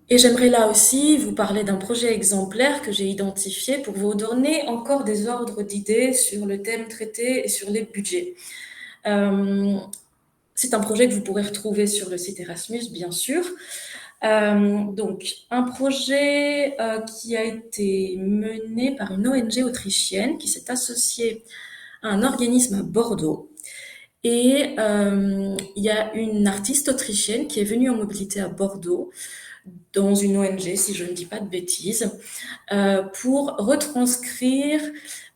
Et j'aimerais là aussi vous parler d'un projet exemplaire que j'ai identifié pour vous donner encore des ordres d'idées sur le thème traité et sur les budgets. C'est un projet que vous pourrez retrouver sur le site Erasmus, bien sûr. Donc, un projet qui a été mené par une ONG autrichienne qui s'est associée à un organisme à Bordeaux. Et il y a une artiste autrichienne qui est venue en mobilité à Bordeaux dans une ONG, si je ne dis pas de bêtises, pour retranscrire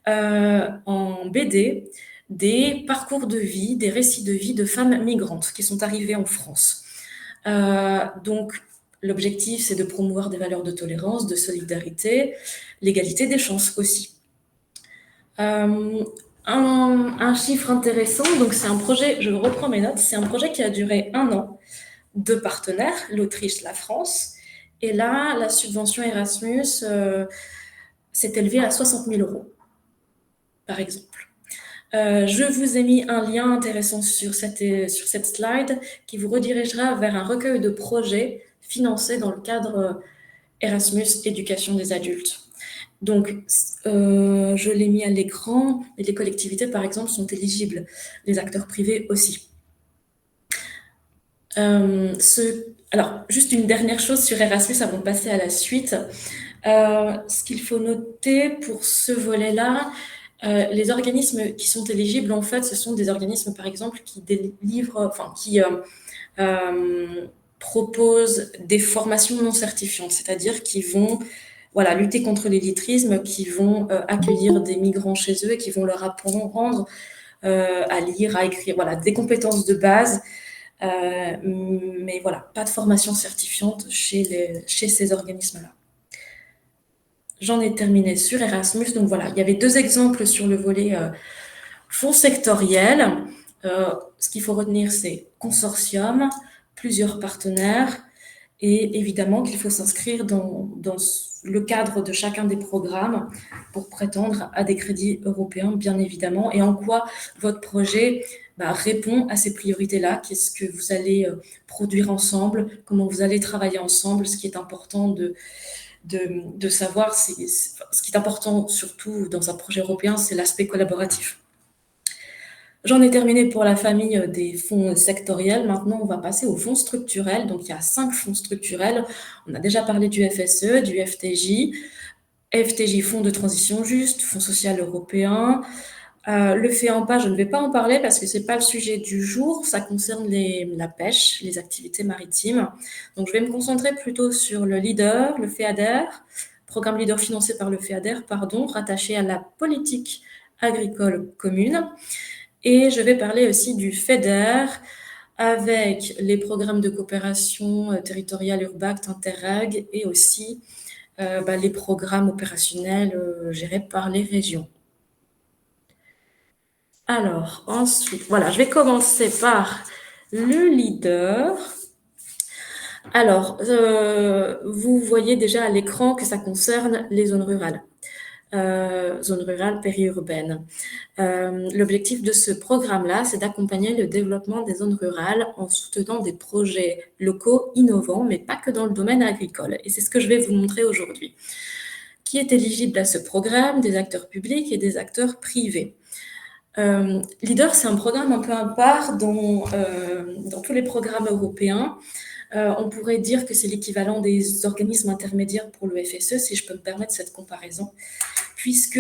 en BD des parcours de vie, des récits de vie de femmes migrantes qui sont arrivées en France. Donc, l'objectif, c'est de promouvoir des valeurs de tolérance, de solidarité, l'égalité des chances aussi. Un chiffre intéressant, donc c'est un projet, je reprends mes notes, c'est un projet qui a duré 1 an, 2 partenaires, l'Autriche, la France, et là, la subvention Erasmus s'est élevée à 60 000 euros, par exemple. Je vous ai mis un lien intéressant sur cette slide qui vous redirigera vers un recueil de projets financés dans le cadre Erasmus Éducation des adultes. Donc, je l'ai mis à l'écran, et les collectivités, par exemple, sont éligibles, les acteurs privés aussi. Alors, juste une dernière chose sur Erasmus avant de passer à la suite. Ce qu'il faut noter pour ce volet-là, les organismes qui sont éligibles, en fait, ce sont des organismes, par exemple, qui délivrent, qui proposent des formations non certifiantes, c'est-à-dire qui vont lutter contre l'illettrisme, qui vont accueillir des migrants chez eux et qui vont leur apprendre à lire, à écrire, des compétences de base, mais pas de formation certifiante chez ces organismes-là. J'en ai terminé sur Erasmus. Donc il y avait 2 exemples sur le volet fonds sectoriel. Ce qu'il faut retenir, c'est consortium, plusieurs partenaires, et évidemment qu'il faut s'inscrire dans le cadre de chacun des programmes pour prétendre à des crédits européens, bien évidemment, et en quoi votre projet répond à ces priorités-là. Qu'est-ce que vous allez produire ensemble, comment vous allez travailler ensemble. Ce qui est important de savoir, ce qui est important surtout dans un projet européen, c'est l'aspect collaboratif. J'en ai terminé pour la famille des fonds sectoriels. Maintenant, on va passer aux fonds structurels. Donc, il y a 5 fonds structurels. On a déjà parlé du FSE, du FTJ. FTJ, Fonds de transition juste, Fonds social européen. Le FEAMPA, je ne vais pas en parler parce que ce n'est pas le sujet du jour. Ça concerne la pêche, les activités maritimes. Donc, je vais me concentrer plutôt sur le LEADER, le FEADER, programme LEADER financé par le FEADER, rattaché à la politique agricole commune. Et je vais parler aussi du FEDER avec les programmes de coopération territoriale Urbact, Interreg et aussi les programmes opérationnels gérés par les régions. Alors, ensuite, voilà, je vais commencer par le LEADER. Alors, vous voyez déjà à l'écran que ça concerne les zones rurales périurbaines. L'objectif de ce programme-là, c'est d'accompagner le développement des zones rurales en soutenant des projets locaux innovants, mais pas que dans le domaine agricole. Et c'est ce que je vais vous montrer aujourd'hui. Qui est éligible à ce programme? Des acteurs publics et des acteurs privés. LEADER, c'est un programme un peu à part dans tous les programmes européens. On pourrait dire que c'est l'équivalent des organismes intermédiaires pour le FSE, si je peux me permettre cette comparaison, puisque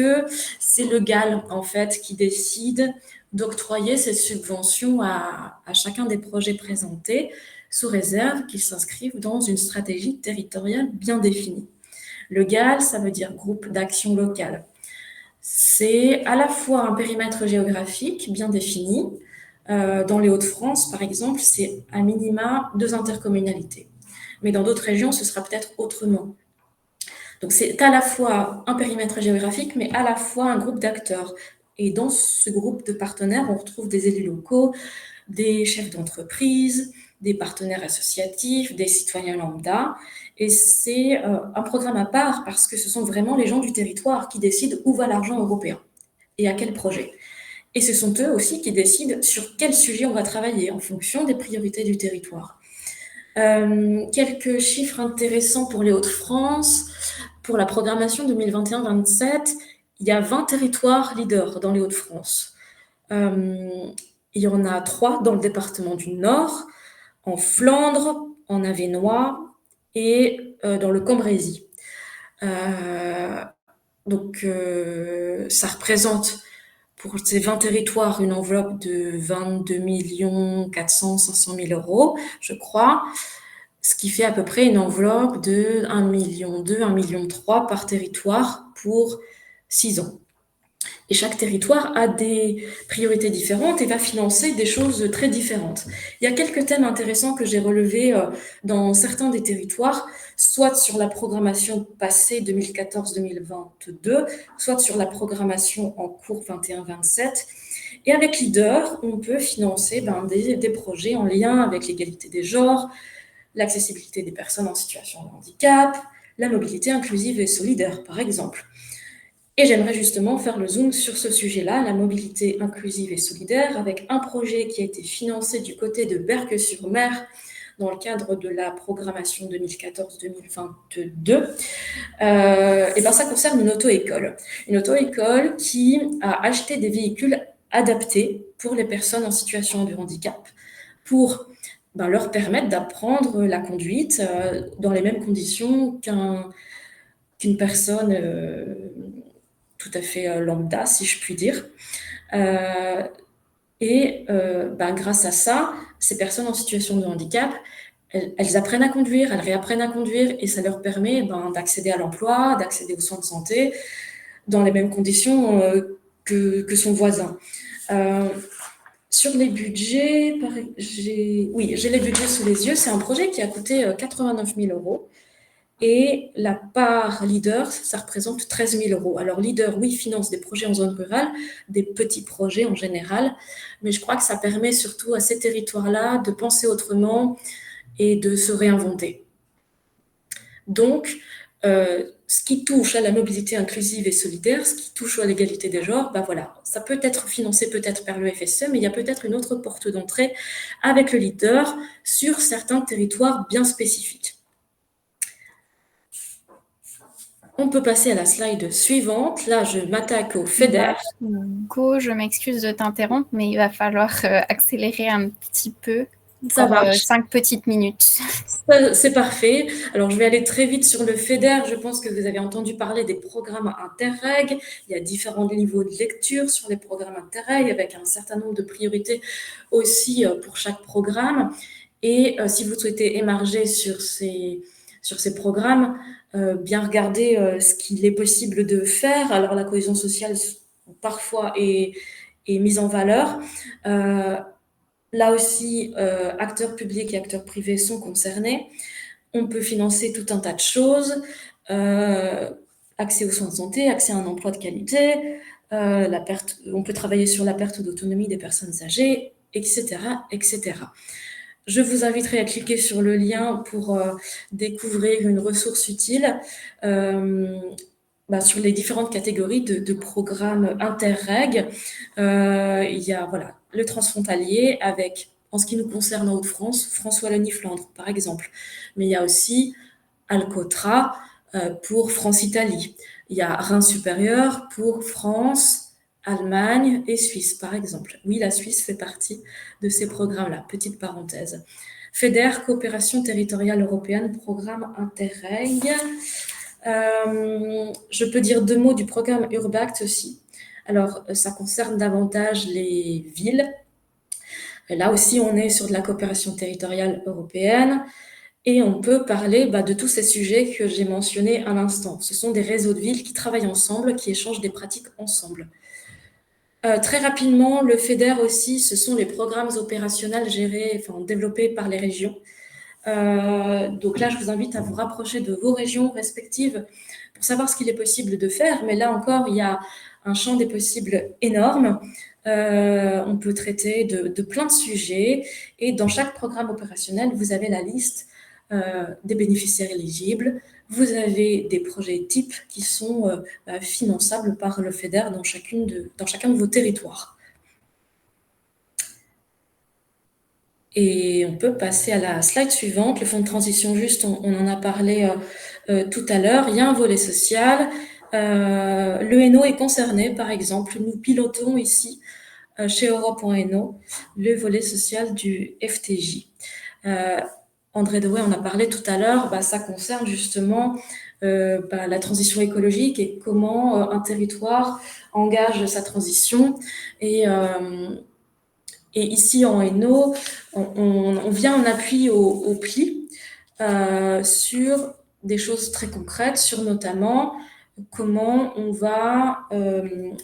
c'est le GAL, en fait, qui décide d'octroyer cette subvention à chacun des projets présentés, sous réserve qu'ils s'inscrivent dans une stratégie territoriale bien définie. Le GAL, ça veut dire groupe d'action locale. C'est à la fois un périmètre géographique bien défini. Dans les Hauts-de-France, par exemple, c'est à minima 2 intercommunalités. Mais dans d'autres régions, ce sera peut-être autrement. Donc, c'est à la fois un périmètre géographique, mais à la fois un groupe d'acteurs. Et dans ce groupe de partenaires, on retrouve des élus locaux, des chefs d'entreprise, des partenaires associatifs, des citoyens lambda. Et c'est un programme à part parce que ce sont vraiment les gens du territoire qui décident où va l'argent européen et à quel projet. Et ce sont eux aussi qui décident sur quel sujet on va travailler en fonction des priorités du territoire. Quelques chiffres intéressants pour les Hauts-de-France. Pour la programmation 2021-27, il y a 20 territoires leaders dans les Hauts-de-France. Il y en a 3 dans le département du Nord, en Flandre, en Avesnois et dans le Cambrésis. Donc, ça représente pour ces 20 territoires une enveloppe de 22 400 500 000 euros, je crois, ce qui fait à peu près une enveloppe de 1,2 million, 1,3 million par territoire pour 6 ans. Et chaque territoire a des priorités différentes et va financer des choses très différentes. Il y a quelques thèmes intéressants que j'ai relevés dans certains des territoires, soit sur la programmation passée 2014-2022, soit sur la programmation en cours 21-27. Et avec LEADER, on peut financer des projets en lien avec l'égalité des genres, l'accessibilité des personnes en situation de handicap, la mobilité inclusive et solidaire, par exemple. Et j'aimerais justement faire le zoom sur ce sujet-là, la mobilité inclusive et solidaire, avec un projet qui a été financé du côté de Berck-sur-Mer dans le cadre de la programmation 2014-2022. Ça concerne une auto-école. Une auto-école qui a acheté des véhicules adaptés pour les personnes en situation de handicap, pour leur permettre d'apprendre la conduite dans les mêmes conditions qu'une personne tout à fait lambda, si je puis dire. Grâce à ça, ces personnes en situation de handicap, elles apprennent à conduire, elles réapprennent à conduire, et ça leur permet d'accéder à l'emploi, d'accéder aux soins de santé dans les mêmes conditions que son voisin. Sur les budgets, j'ai les budgets sous les yeux. C'est un projet qui a coûté 89 000 euros. Et la part LEADER, ça représente 13 000 euros. Alors LEADER, oui, finance des projets en zone rurale, des petits projets en général, mais je crois que ça permet surtout à ces territoires-là de penser autrement et de se réinventer. Donc, ce qui touche à la mobilité inclusive et solidaire, ce qui touche à l'égalité des genres, ça peut être financé peut-être par le FSE, mais il y a peut-être une autre porte d'entrée avec le LEADER sur certains territoires bien spécifiques. On peut passer à la slide suivante. Là, je m'attaque au FEDER. Go, je m'excuse de t'interrompre, mais il va falloir accélérer un petit peu. Ça marche. 5 petites minutes. C'est parfait. Alors, je vais aller très vite sur le FEDER. Je pense que vous avez entendu parler des programmes Interreg. Il y a différents niveaux de lecture sur les programmes Interreg avec un certain nombre de priorités aussi pour chaque programme. Et si vous souhaitez émarger sur ces programmes, bien regarder ce qu'il est possible de faire. Alors, la cohésion sociale, parfois, est mise en valeur. Là aussi, acteurs publics et acteurs privés sont concernés. On peut financer tout un tas de choses. Accès aux soins de santé, accès à un emploi de qualité, on peut travailler sur la perte d'autonomie des personnes âgées, etc., etc. Je vous inviterai à cliquer sur le lien pour découvrir une ressource utile sur les différentes catégories de programmes Interreg. Il y a le transfrontalier avec, en ce qui nous concerne en Hauts-de-France, France Wallonie-Flandre, par exemple. Mais il y a aussi Alcotra pour France-Italie. Il y a Rhin supérieur pour France, Allemagne et Suisse, par exemple. Oui, la Suisse fait partie de ces programmes-là. Petite parenthèse. FEDER, Coopération territoriale européenne, programme Interreg. Je peux dire 2 mots du programme Urbact aussi. Alors, ça concerne davantage les villes. Là aussi, on est sur de la coopération territoriale européenne et on peut parler de tous ces sujets que j'ai mentionnés à l'instant. Ce sont des réseaux de villes qui travaillent ensemble, qui échangent des pratiques ensemble. Très rapidement, le FEDER aussi, ce sont les programmes opérationnels développés par les régions. Donc là, je vous invite à vous rapprocher de vos régions respectives pour savoir ce qu'il est possible de faire. Mais là encore, il y a un champ des possibles énorme. On peut traiter de plein de sujets. Et dans chaque programme opérationnel, vous avez la liste des bénéficiaires éligibles. Vous avez des projets types qui sont finançables par le FEDER dans chacun de vos territoires. Et on peut passer à la slide suivante, le fonds de transition juste, on en a parlé tout à l'heure. Il y a un volet social. Le est concerné, par exemple. Nous pilotons ici, chez Europe.no, le volet social du FTJ. André Dewey en a parlé tout à l'heure. Ça concerne justement la transition écologique et comment un territoire engage sa transition. Et ici, en Hainaut, on vient en appui au PLI sur des choses très concrètes, sur notamment comment on va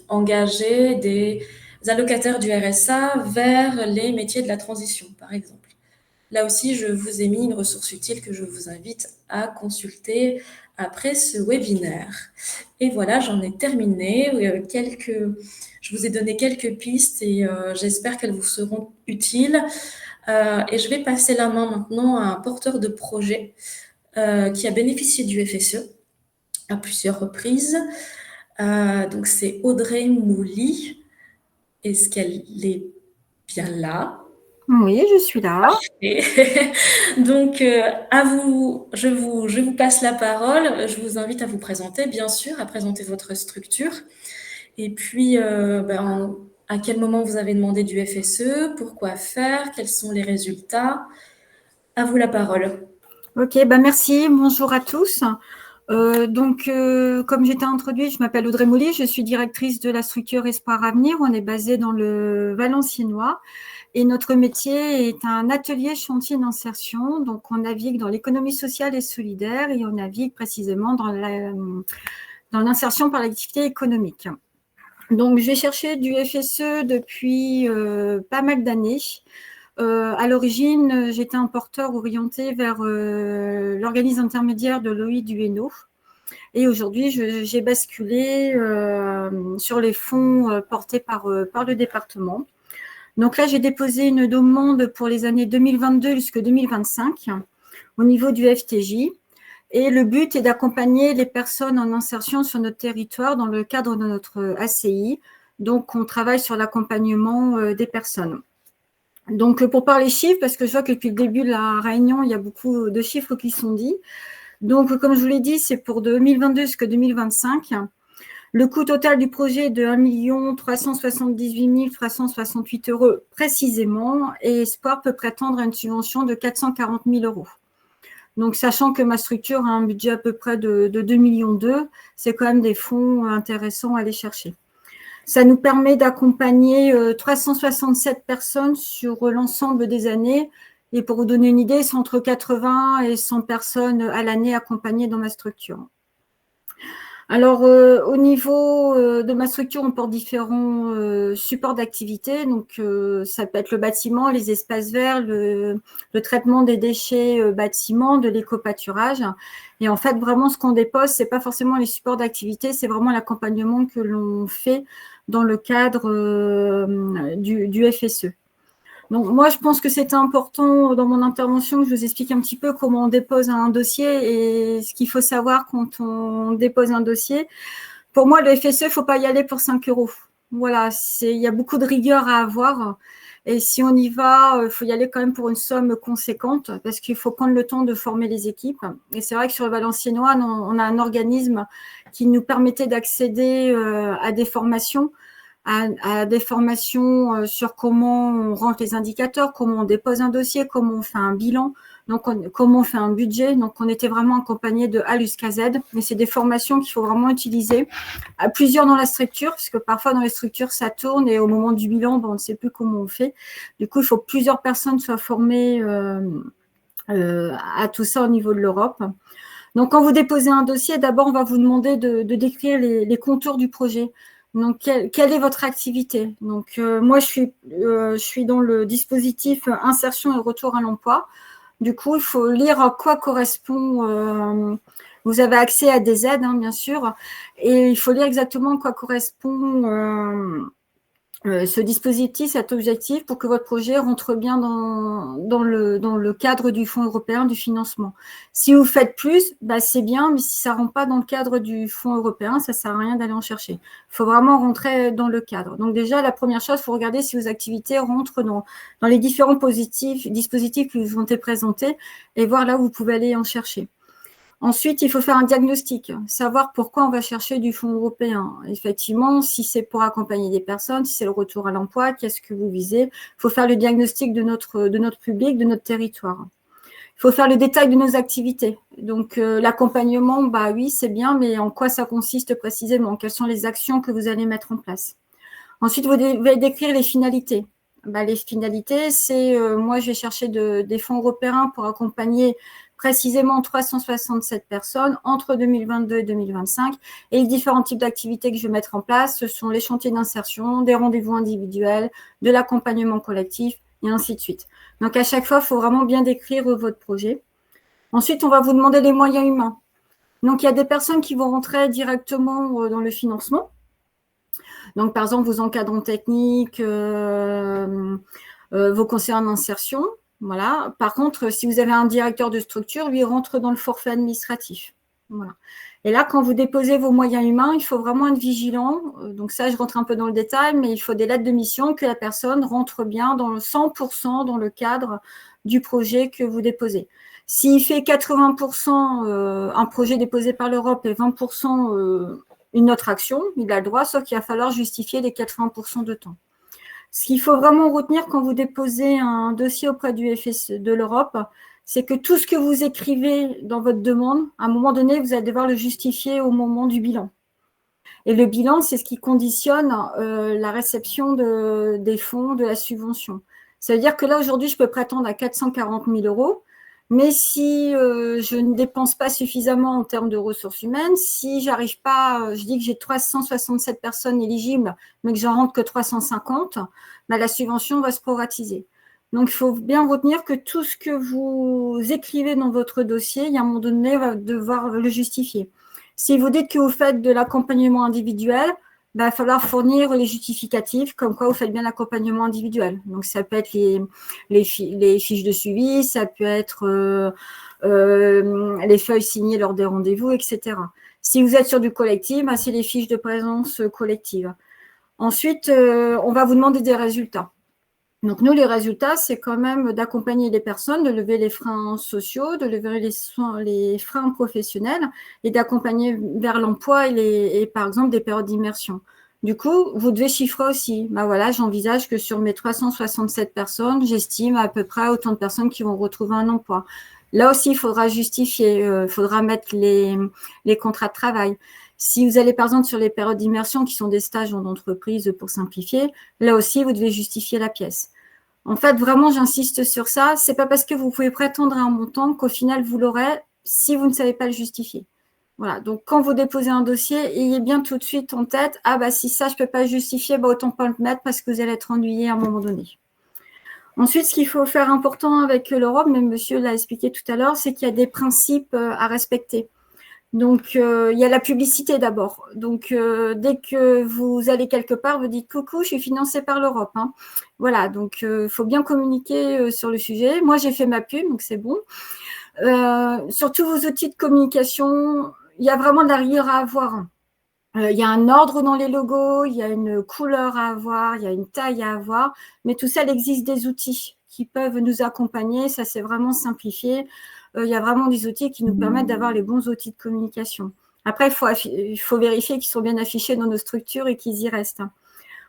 engager des allocataires du RSA vers les métiers de la transition, par exemple. Là aussi, je vous ai mis une ressource utile que je vous invite à consulter après ce webinaire. Et voilà, j'en ai terminé. Je vous ai donné quelques pistes et j'espère qu'elles vous seront utiles. Et je vais passer la main maintenant à un porteur de projet qui a bénéficié du FSE à plusieurs reprises. Donc, c'est Audrey Mouly. Est-ce qu'elle est bien là? Oui, je suis là. Donc, à vous, je vous passe la parole. Je vous invite à vous présenter, bien sûr, à présenter votre structure. Et puis, à quel moment vous avez demandé du FSE, pourquoi faire, quels sont les résultats. À vous la parole. Ok, merci. Bonjour à tous. Comme j'étais introduite, je m'appelle Audrey Mouly, je suis directrice de la structure Espoir Avenir. On est basé dans le Valenciennois et notre métier est un atelier chantier d'insertion. Donc, on navigue dans l'économie sociale et solidaire et on navigue précisément dans l'insertion par l'activité économique. Donc, j'ai cherché du FSE depuis pas mal d'années. À l'origine, j'étais un porteur orienté vers l'organisme intermédiaire de l'OI du Hainaut. Et aujourd'hui, j'ai basculé sur les fonds portés par le département. Donc là, j'ai déposé une demande pour les années 2022 jusqu'à 2025 au niveau du FTJ. Et le but est d'accompagner les personnes en insertion sur notre territoire dans le cadre de notre ACI. Donc, on travaille sur l'accompagnement des personnes. Donc, pour parler chiffres, parce que je vois que depuis le début de la réunion, il y a beaucoup de chiffres qui sont dits. Donc, comme je vous l'ai dit, c'est pour 2022 jusqu'à 2025. Le coût total du projet est de 1 378 368 € précisément, et Espoir peut prétendre à une subvention de 440 000 €. Donc, sachant que ma structure a un budget à peu près de 2,2 millions, c'est quand même des fonds intéressants à aller chercher. Ça nous permet d'accompagner 367 personnes sur l'ensemble des années. Et pour vous donner une idée, c'est entre 80 et 100 personnes à l'année accompagnées dans ma structure. Alors, au niveau de ma structure, on porte différents supports d'activité. Donc, ça peut être le bâtiment, les espaces verts, le traitement des déchets bâtiments, de l'éco-pâturage. Et en fait, vraiment, ce qu'on dépose, c'est pas forcément les supports d'activité, c'est vraiment l'accompagnement que l'on fait dans le cadre du FSE. Donc, moi, je pense que c'est important dans mon intervention que je vous explique un petit peu comment on dépose un dossier et ce qu'il faut savoir quand on dépose un dossier. Pour moi, le FSE, il ne faut pas y aller pour 5 €. Voilà, il y a beaucoup de rigueur à avoir. Et si on y va, il faut y aller quand même pour une somme conséquente parce qu'il faut prendre le temps de former les équipes. Et c'est vrai que sur le Valenciennois, on a un organisme qui nous permettait d'accéder à des formations sur comment on rentre les indicateurs, comment on dépose un dossier, comment on fait un bilan, donc comment on fait un budget. Donc, on était vraiment accompagné de A jusqu'à Z. Mais c'est des formations qu'il faut vraiment utiliser à plusieurs dans la structure, parce que parfois dans les structures, ça tourne et au moment du bilan, on ne sait plus comment on fait. Du coup, il faut que plusieurs personnes soient formées à tout ça au niveau de l'Europe. Donc, quand vous déposez un dossier, d'abord, on va vous demander de décrire les contours du projet. Donc, quelle est votre activité? Donc, moi, je suis dans le dispositif insertion et retour à l'emploi. Du coup, il faut lire à quoi correspond. Vous avez accès à des aides, bien sûr, et il faut lire exactement à quoi correspond ce dispositif, cet objectif, pour que votre projet rentre bien dans le cadre du Fonds européen du financement. Si vous faites plus, c'est bien, mais si ça ne rentre pas dans le cadre du Fonds européen, ça ne sert à rien d'aller en chercher. Il faut vraiment rentrer dans le cadre. Donc déjà, la première chose, il faut regarder si vos activités rentrent dans les différents dispositifs qui vous ont été présentés et voir là où vous pouvez aller en chercher. Ensuite, il faut faire un diagnostic, savoir pourquoi on va chercher du fonds européen. Effectivement, si c'est pour accompagner des personnes, si c'est le retour à l'emploi, qu'est-ce que vous visez? Il faut faire le diagnostic de notre public, de notre territoire. Il faut faire le détail de nos activités. Donc, l'accompagnement, oui, c'est bien, mais en quoi ça consiste précisément? Quelles sont les actions que vous allez mettre en place? Ensuite, vous devez décrire les finalités. Les finalités, c'est, moi, je vais chercher des fonds européens pour accompagner précisément 367 personnes entre 2022 et 2025. Et les différents types d'activités que je vais mettre en place, ce sont les chantiers d'insertion, des rendez-vous individuels, de l'accompagnement collectif, et ainsi de suite. Donc, à chaque fois, il faut vraiment bien décrire votre projet. Ensuite, on va vous demander les moyens humains. Donc, il y a des personnes qui vont rentrer directement dans le financement. Donc, par exemple, vos encadrants techniques, vos conseillers d'insertion. Voilà. Par contre, si vous avez un directeur de structure, lui rentre dans le forfait administratif. Voilà. Et là, quand vous déposez vos moyens humains, il faut vraiment être vigilant. Donc ça, je rentre un peu dans le détail, mais il faut des lettres de mission que la personne rentre bien dans le 100% dans le cadre du projet que vous déposez. S'il fait 80% un projet déposé par l'Europe et 20% une autre action, il a le droit, sauf qu'il va falloir justifier les 80% de temps. Ce qu'il faut vraiment retenir quand vous déposez un dossier auprès du FSE de l'Europe, c'est que tout ce que vous écrivez dans votre demande, à un moment donné, vous allez devoir le justifier au moment du bilan. Et le bilan, c'est ce qui conditionne la réception des fonds, de la subvention. Ça veut dire que là, aujourd'hui, je peux prétendre à 440 000 €, mais si je ne dépense pas suffisamment en termes de ressources humaines, si j'arrive pas, je dis que j'ai 367 personnes éligibles, mais que j'en rentre que 350, la subvention va se proratiser. Donc, il faut bien retenir que tout ce que vous écrivez dans votre dossier, il y a un moment donné, va devoir le justifier. Si vous dites que vous faites de l'accompagnement individuel, il va falloir fournir les justificatifs, comme quoi vous faites bien l'accompagnement individuel. Donc, ça peut être les fiches de suivi, ça peut être les feuilles signées lors des rendez-vous, etc. Si vous êtes sur du collectif, c'est les fiches de présence collective. Ensuite, on va vous demander des résultats. Donc, nous, les résultats, c'est quand même d'accompagner les personnes, de lever les freins sociaux, de lever les freins professionnels et d'accompagner vers l'emploi et par exemple, des périodes d'immersion. Du coup, vous devez chiffrer aussi. Ben voilà, j'envisage que sur mes 367 personnes, j'estime à peu près autant de personnes qui vont retrouver un emploi. Là aussi, il faudra justifier, il faudra mettre les contrats de travail. Si vous allez par exemple sur les périodes d'immersion qui sont des stages en entreprise pour simplifier, là aussi, vous devez justifier la pièce. En fait, vraiment, j'insiste sur ça. C'est pas parce que vous pouvez prétendre à un montant qu'au final, vous l'aurez si vous ne savez pas le justifier. Voilà. Donc, quand vous déposez un dossier, ayez bien tout de suite en tête, ah bah si ça, je peux pas justifier, bah autant pas le mettre parce que vous allez être ennuyé à un moment donné. Ensuite, ce qu'il faut faire important avec l'Europe, même monsieur l'a expliqué tout à l'heure, c'est qu'il y a des principes à respecter. Donc, il y a la publicité d'abord. Donc, dès que vous allez quelque part, vous dites « Coucou, je suis financée par l'Europe. » Voilà, donc il faut bien communiquer sur le sujet. Moi, j'ai fait ma pub, donc c'est bon. Sur tous vos outils de communication, il y a vraiment de la rigueur à avoir. Il y a un ordre dans les logos, il y a une couleur à avoir, il y a une taille à avoir, mais tout ça, il existe des outils qui peuvent nous accompagner. Ça, c'est vraiment simplifié. Il y a vraiment des outils qui nous permettent d'avoir les bons outils de communication. Après, il faut vérifier qu'ils sont bien affichés dans nos structures et qu'ils y restent.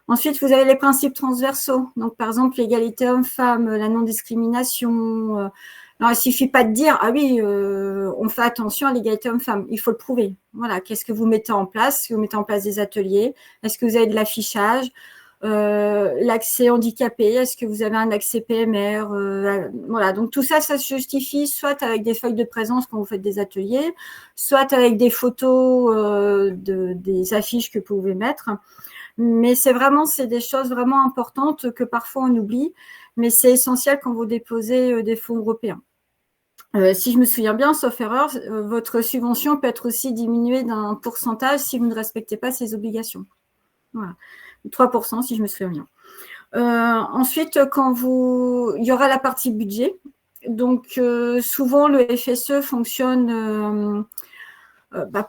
Ensuite, vous avez les principes transversaux. Donc, par exemple, l'égalité homme-femme, la non-discrimination. Alors, il ne suffit pas de dire « Ah oui, on fait attention à l'égalité homme-femme ». Il faut le prouver. Voilà, qu'est-ce que vous mettez en place? Est-ce que vous mettez en place des ateliers? Est-ce que vous avez de l'affichage? L'accès handicapé, est-ce que vous avez un accès PMR? Voilà, donc tout ça, ça se justifie soit avec des feuilles de présence quand vous faites des ateliers, soit avec des photos des affiches que vous pouvez mettre. Mais c'est des choses vraiment importantes que parfois on oublie, mais c'est essentiel quand vous déposez des fonds européens. Si je me souviens bien, sauf erreur, votre subvention peut être aussi diminuée d'un pourcentage si vous ne respectez pas ces obligations. Voilà. 3% si je me souviens bien. Ensuite, il y aura la partie budget. Donc, souvent, le FSE fonctionne...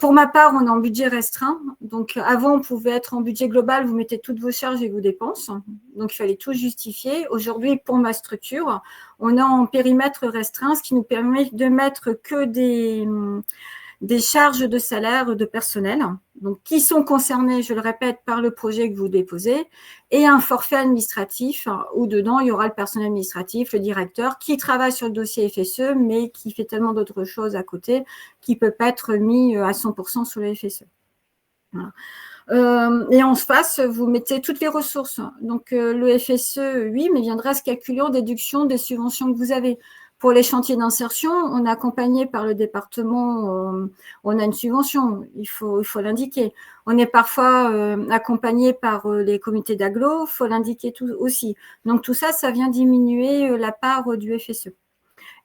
pour ma part, on est en budget restreint. Donc, avant, on pouvait être en budget global, vous mettez toutes vos charges et vos dépenses. Donc, il fallait tout justifier. Aujourd'hui, pour ma structure, on est en périmètre restreint, ce qui nous permet de mettre que des charges de salaire de personnel, donc qui sont concernées, je le répète, par le projet que vous déposez, et un forfait administratif où dedans, il y aura le personnel administratif, le directeur, qui travaille sur le dossier FSE, mais qui fait tellement d'autres choses à côté qui ne peut pas être mis à 100% sur le FSE. Voilà. Et en face, vous mettez toutes les ressources. Donc, le FSE, oui, mais viendra se calculer en déduction des subventions que vous avez. Pour les chantiers d'insertion, on est accompagné par le département, on a une subvention, il faut l'indiquer. On est parfois accompagné par les comités d'agglo, il faut l'indiquer tout aussi. Donc tout ça, ça vient diminuer la part du FSE.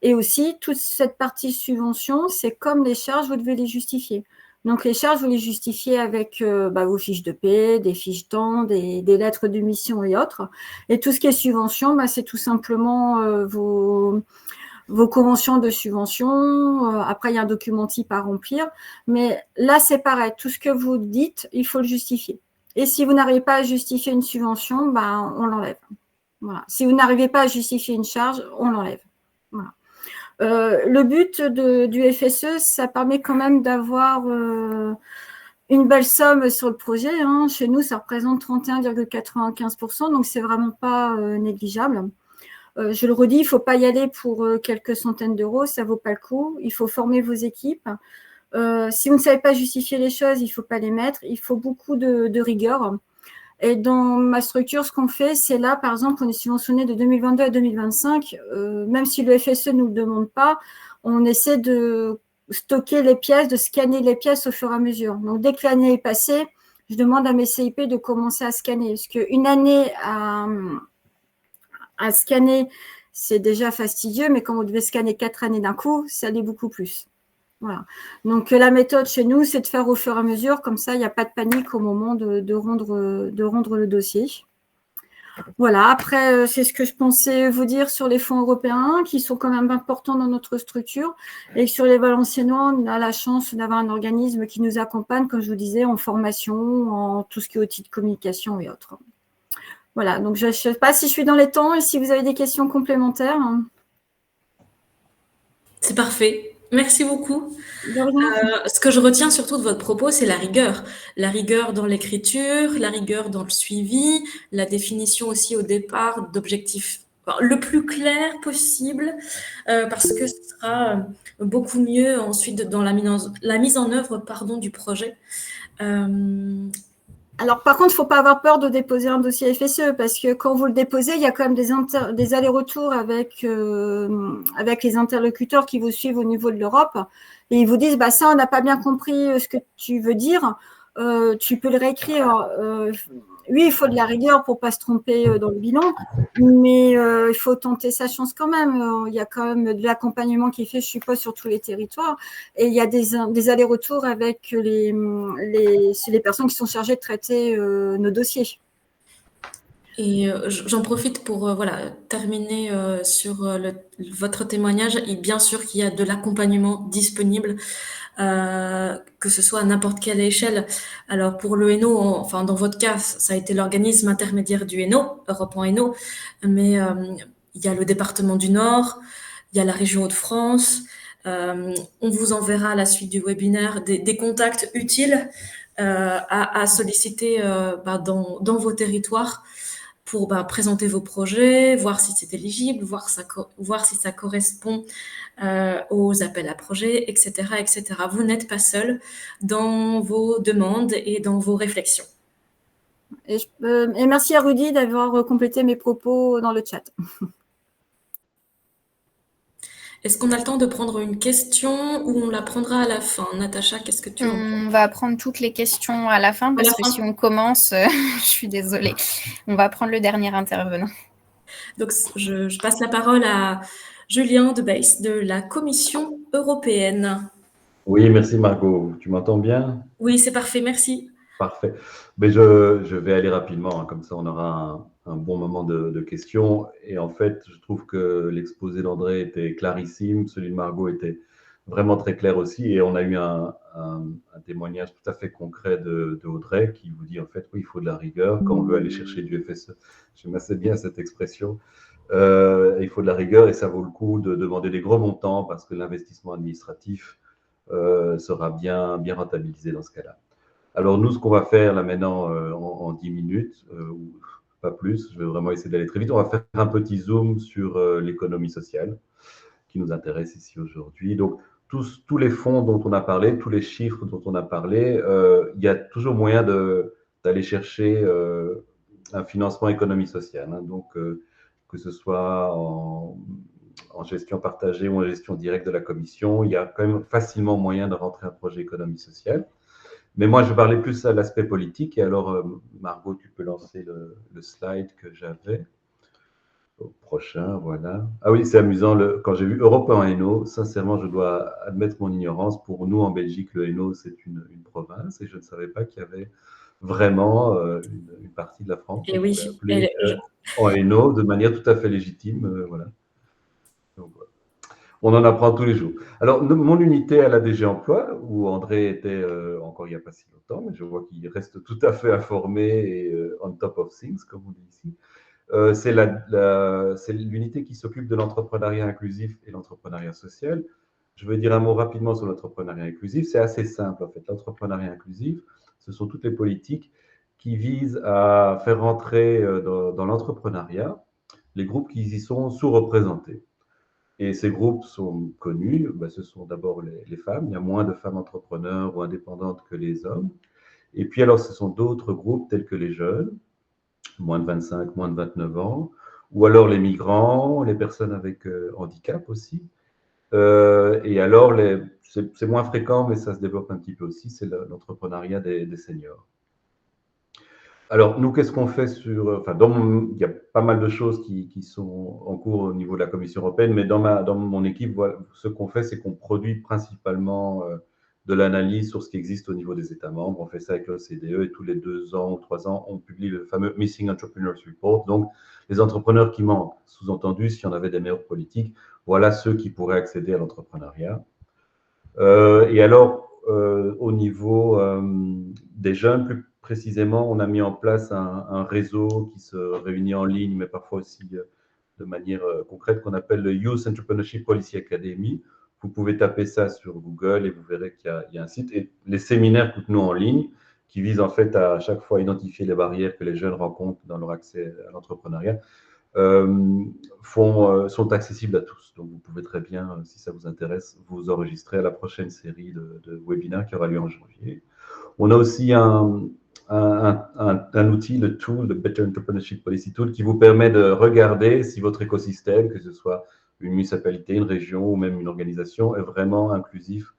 Et aussi, toute cette partie subvention, c'est comme les charges, vous devez les justifier. Donc les charges, vous les justifiez avec vos fiches de paie, des fiches temps, des lettres de mission et autres. Et tout ce qui est subvention, c'est tout simplement vos conventions de subvention. Après, il y a un document type à remplir. Mais là, c'est pareil. Tout ce que vous dites, il faut le justifier. Et si vous n'arrivez pas à justifier une subvention, on l'enlève. Voilà. Si vous n'arrivez pas à justifier une charge, on l'enlève. Voilà. Le but du FSE, ça permet quand même d'avoir une belle somme sur le projet. Chez nous, ça représente 31,95%, donc c'est vraiment pas négligeable. Je le redis, il ne faut pas y aller pour quelques centaines d'euros, ça ne vaut pas le coup. Il faut former vos équipes. Si vous ne savez pas justifier les choses, il ne faut pas les mettre. Il faut beaucoup de rigueur. Et dans ma structure, ce qu'on fait, c'est là, par exemple, on est subventionné de 2022 à 2025. Même si le FSE ne nous le demande pas, on essaie de stocker les pièces, de scanner les pièces au fur et à mesure. Donc, dès que l'année est passée, je demande à mes CIP de commencer à scanner. Parce qu'une année à scanner, c'est déjà fastidieux, mais quand vous devez scanner 4 années d'un coup, ça l'est beaucoup plus. Voilà. Donc, la méthode chez nous, c'est de faire au fur et à mesure. Comme ça, il n'y a pas de panique au moment de rendre le dossier. Voilà. Après, c'est ce que je pensais vous dire sur les fonds européens qui sont quand même importants dans notre structure. Et sur les Valenciennois, on a la chance d'avoir un organisme qui nous accompagne, comme je vous disais, en formation, en tout ce qui est outils de communication et autres. Voilà, donc je ne sais pas si je suis dans les temps et si vous avez des questions complémentaires. C'est parfait. Merci beaucoup. De rien. Ce que je retiens surtout de votre propos, c'est la rigueur. La rigueur dans l'écriture, la rigueur dans le suivi, la définition aussi au départ d'objectifs le plus clair possible, parce que ce sera beaucoup mieux ensuite dans la mise en œuvre du projet. Alors, par contre, il ne faut pas avoir peur de déposer un dossier FSE parce que quand vous le déposez, il y a quand même des allers-retours avec les interlocuteurs qui vous suivent au niveau de l'Europe. Et ils vous disent, bah, ça, on n'a pas bien compris ce que tu veux dire. Tu peux le réécrire. Oui, il faut de la rigueur pour ne pas se tromper dans le bilan, mais il faut tenter sa chance quand même. Il y a quand même de l'accompagnement qui est fait, je suppose, sur tous les territoires. Et il y a des allers-retours avec les personnes qui sont chargées de traiter nos dossiers. Et j'en profite pour terminer sur votre témoignage. Et bien sûr qu'il y a de l'accompagnement disponible, que ce soit à n'importe quelle échelle. Alors pour le Hainaut, enfin dans votre cas, ça a été l'organisme intermédiaire du Hainaut, Europe en Hainaut, mais il y a le département du Nord, il y a la région Hauts-de-France. On vous enverra à la suite du webinaire des contacts utiles à solliciter dans vos territoires pour présenter vos projets, voir si c'est éligible, voir si ça correspond aux appels à projets, etc., etc. Vous n'êtes pas seul dans vos demandes et dans vos réflexions. Et merci à Rudy d'avoir complété mes propos dans le chat. Est-ce qu'on a le temps de prendre une question ou on la prendra à la fin? Natacha, qu'est-ce que tu en penses? On va prendre toutes les questions à la fin parce que si on commence, je suis désolée, on va prendre le dernier intervenant. Donc, je passe la parole à Julien Debeys de la Commission européenne. Oui, merci Margot. Tu m'entends bien? Oui, c'est parfait, merci. Parfait. Mais je vais aller rapidement, comme ça on aura un bon moment de questions. Et en fait, je trouve que l'exposé d'André était clarissime, celui de Margot était vraiment très clair aussi. Et on a eu un témoignage tout à fait concret de Audrey qui vous dit en fait, oui, il faut de la rigueur quand on veut aller chercher du FSE. J'aime assez bien cette expression. Il faut de la rigueur et ça vaut le coup de demander des gros montants parce que l'investissement administratif sera bien rentabilisé dans ce cas-là. Alors nous, ce qu'on va faire là maintenant en 10 minutes, ou pas plus, je vais vraiment essayer d'aller très vite, on va faire un petit zoom sur l'économie sociale qui nous intéresse ici aujourd'hui. Donc tous les fonds dont on a parlé, tous les chiffres dont on a parlé, il y a toujours moyen d'aller chercher un financement économie sociale. Hein. Donc que ce soit en gestion partagée ou en gestion directe de la commission, il y a quand même facilement moyen de rentrer un projet économie sociale. Mais moi, je parlais plus à l'aspect politique. Et alors, Margot, tu peux lancer le slide que j'avais. Au prochain, voilà. Ah oui, c'est amusant. Quand j'ai vu Europe en Hainaut, sincèrement, je dois admettre mon ignorance. Pour nous, en Belgique, le Hainaut, c'est une province. Et je ne savais pas qu'il y avait vraiment une partie de la France Et oui, en Hainaut de manière tout à fait légitime. Voilà. Donc, voilà. On en apprend tous les jours. Alors, mon unité à la DG Emploi, où André était encore il n'y a pas si longtemps, mais je vois qu'il reste tout à fait informé et on top of things, comme on dit ici. C'est l'unité qui s'occupe de l'entrepreneuriat inclusif et l'entrepreneuriat social. Je vais dire un mot rapidement sur l'entrepreneuriat inclusif. C'est assez simple, en fait. L'entrepreneuriat inclusif, ce sont toutes les politiques qui visent à faire rentrer dans l'entrepreneuriat les groupes qui y sont sous-représentés. Et ces groupes sont connus, ce sont d'abord les femmes. Il y a moins de femmes entrepreneurs ou indépendantes que les hommes. Et puis alors, ce sont d'autres groupes tels que les jeunes, moins de 25, moins de 29 ans, ou alors les migrants, les personnes avec handicap aussi. Et alors, c'est moins fréquent, mais ça se développe un petit peu aussi, c'est l'entrepreneuriat des seniors. Alors, nous, qu'est-ce qu'on fait il y a pas mal de choses qui sont en cours au niveau de la Commission européenne, mais dans mon équipe, voilà, ce qu'on fait, c'est qu'on produit principalement de l'analyse sur ce qui existe au niveau des États membres. On fait ça avec l'OCDE et tous les 2 ans ou 3 ans, on publie le fameux Missing Entrepreneurs Report. Donc, les entrepreneurs qui manquent, sous-entendu, si on avait des meilleures politiques, voilà ceux qui pourraient accéder à l'entrepreneuriat. Et alors, au niveau des jeunes, plus précisément, on a mis en place un réseau qui se réunit en ligne, mais parfois aussi de manière concrète, qu'on appelle le Youth Entrepreneurship Policy Academy. Vous pouvez taper ça sur Google et vous verrez qu'il y a un site. Et les séminaires Coutenoux en ligne, qui visent en fait à chaque fois identifier les barrières que les jeunes rencontrent dans leur accès à l'entrepreneuriat, sont accessibles à tous. Donc, vous pouvez très bien, si ça vous intéresse, vous enregistrer à la prochaine série de webinaires qui aura lieu en janvier. On a aussi un outil, le tool, le Better Entrepreneurship Policy Tool, qui vous permet de regarder si votre écosystème, que ce soit une municipalité, une région ou même une organisation, est vraiment inclusif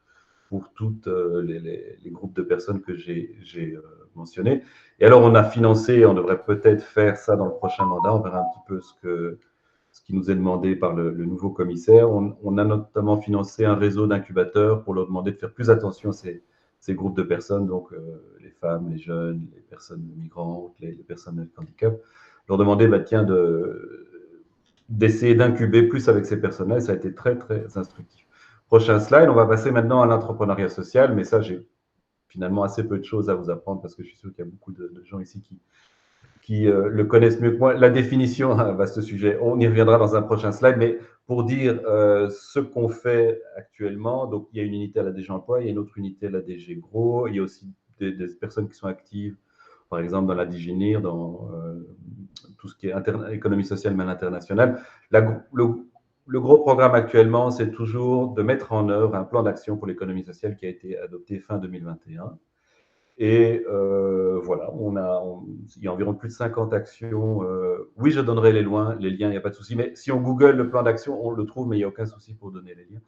pour tous les groupes de personnes que j'ai mentionnés. Et alors, on a financé, on devrait peut-être faire ça dans le prochain mandat, on verra un petit peu ce qui nous est demandé par le nouveau commissaire. On a notamment financé un réseau d'incubateurs pour leur demander de faire plus attention à ces groupes de personnes, donc les femmes, les jeunes, les personnes migrantes, les personnes avec handicap, leur demander, tiens, d'essayer d'incuber plus avec ces personnes-là, et ça a été très, très instructif. Prochain slide, on va passer maintenant à l'entrepreneuriat social, mais ça, j'ai finalement assez peu de choses à vous apprendre parce que je suis sûr qu'il y a beaucoup de gens ici qui le connaissent mieux que moi. La définition, un vaste sujet, on y reviendra dans un prochain slide, mais pour dire ce qu'on fait actuellement, donc il y a une unité à la DG Emploi, il y a une autre unité à la DG Gros, il y a aussi des personnes qui sont actives, par exemple dans la DGNIR, dans tout ce qui est économie sociale mais internationale. Le gros programme actuellement, c'est toujours de mettre en œuvre un plan d'action pour l'économie sociale qui a été adopté fin 2021. Et voilà, il y a environ plus de 50 actions. Oui, je donnerai les liens, il n'y a pas de souci. Mais si on Google le plan d'action, on le trouve, mais il n'y a aucun souci pour donner les liens.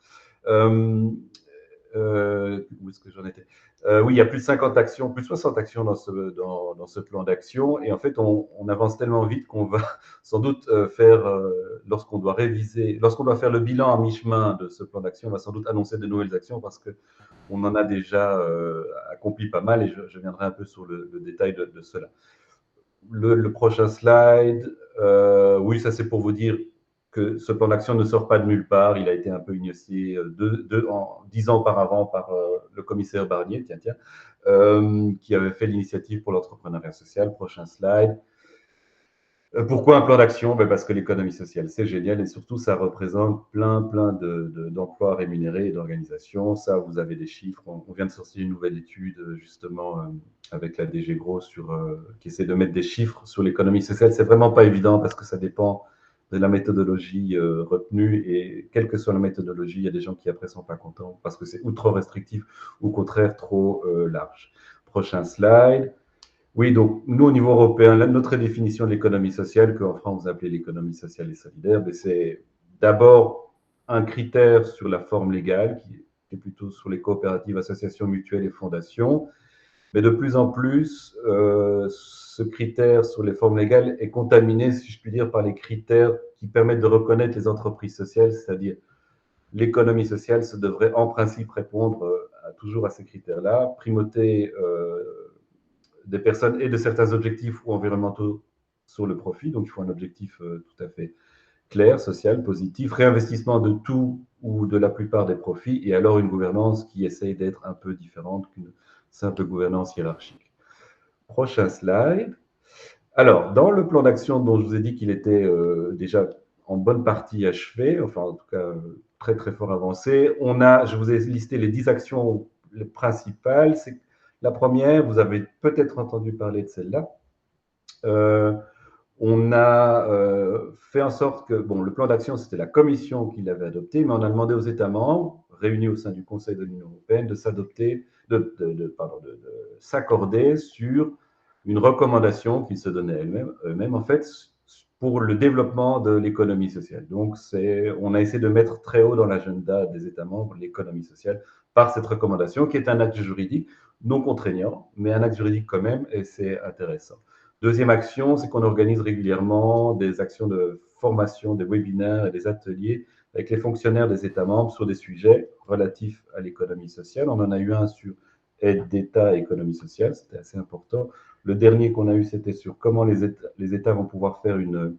Où est-ce que j'en étais? Oui, il y a plus de 50 actions, plus de 60 actions dans ce plan d'action. Et en fait, on avance tellement vite qu'on va sans doute faire, lorsqu'on doit faire le bilan à mi-chemin de ce plan d'action, on va sans doute annoncer de nouvelles actions parce qu'on en a déjà accompli pas mal et je viendrai un peu sur le détail de cela. Le prochain slide, oui, ça c'est pour vous dire que ce plan d'action ne sort pas de nulle part. Il a été un peu initié 10 ans auparavant par le commissaire Barnier, qui avait fait l'initiative pour l'entrepreneuriat social. Prochain slide. Pourquoi un plan d'action? Parce que l'économie sociale, c'est génial et surtout, ça représente plein d'emplois rémunérés et d'organisations. Ça, vous avez des chiffres. On vient de sortir une nouvelle étude, justement, avec la DG Gros, qui essaie de mettre des chiffres sur l'économie sociale. C'est vraiment pas évident parce que ça dépend de la méthodologie retenue et quelle que soit la méthodologie, il y a des gens qui après sont pas contents parce que c'est ou trop restrictif ou au contraire trop large. Prochain slide. Oui, donc nous au niveau européen, notre définition de l'économie sociale, qu'en France vous appelez l'économie sociale et solidaire, c'est d'abord un critère sur la forme légale qui est plutôt sur les coopératives, associations mutuelles et fondations. Mais de plus en plus, ce critère sur les formes légales est contaminé, si je puis dire, par les critères qui permettent de reconnaître les entreprises sociales, c'est-à-dire l'économie sociale, ça devrait en principe répondre toujours à ces critères-là, primauté des personnes et de certains objectifs ou environnementaux sur le profit, donc il faut un objectif tout à fait clair, social, positif, réinvestissement de tout ou de la plupart des profits, et alors une gouvernance qui essaye d'être un peu différente qu'une simple gouvernance hiérarchique. Prochain slide. Alors, dans le plan d'action dont je vous ai dit qu'il était déjà en bonne partie achevé, enfin en tout cas très très fort avancé, je vous ai listé les 10 actions principales. La première, vous avez peut-être entendu parler de celle-là. On a fait en sorte que, le plan d'action, c'était la Commission qui l'avait adopté, mais on a demandé aux États membres, réunis au sein du Conseil de l'Union européenne, de s'accorder sur une recommandation qu'ils se donnaient eux-mêmes, en fait, pour le développement de l'économie sociale. Donc, on a essayé de mettre très haut dans l'agenda des États membres l'économie sociale par cette recommandation, qui est un acte juridique non contraignant, mais un acte juridique quand même, et c'est intéressant. Deuxième action, c'est qu'on organise régulièrement des actions de formation, des webinaires et des ateliers avec les fonctionnaires des États membres sur des sujets relatifs à l'économie sociale. On en a eu un sur aide d'État et économie sociale, c'était assez important. Le dernier qu'on a eu, c'était sur comment les États vont pouvoir faire une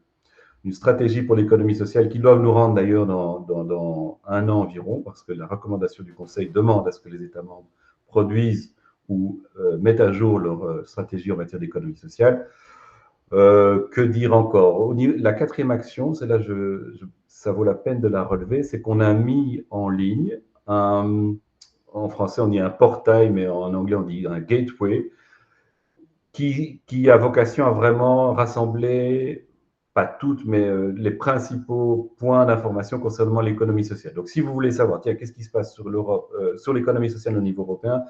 stratégie pour l'économie sociale qui doivent nous rendre d'ailleurs dans un an environ, parce que la recommandation du Conseil demande à ce que les États membres produisent ou mettent à jour leur stratégie en matière d'économie sociale. Que dire encore? La quatrième action, c'est là, ça vaut la peine de la relever, c'est qu'on a mis en ligne, en français on dit un portail, mais en anglais on dit un gateway, qui a vocation à vraiment rassembler, pas toutes, mais les principaux points d'information concernant l'économie sociale. Donc si vous voulez savoir, tiens, qu'est-ce qui se passe sur l'Europe, sur l'économie sociale au niveau européen,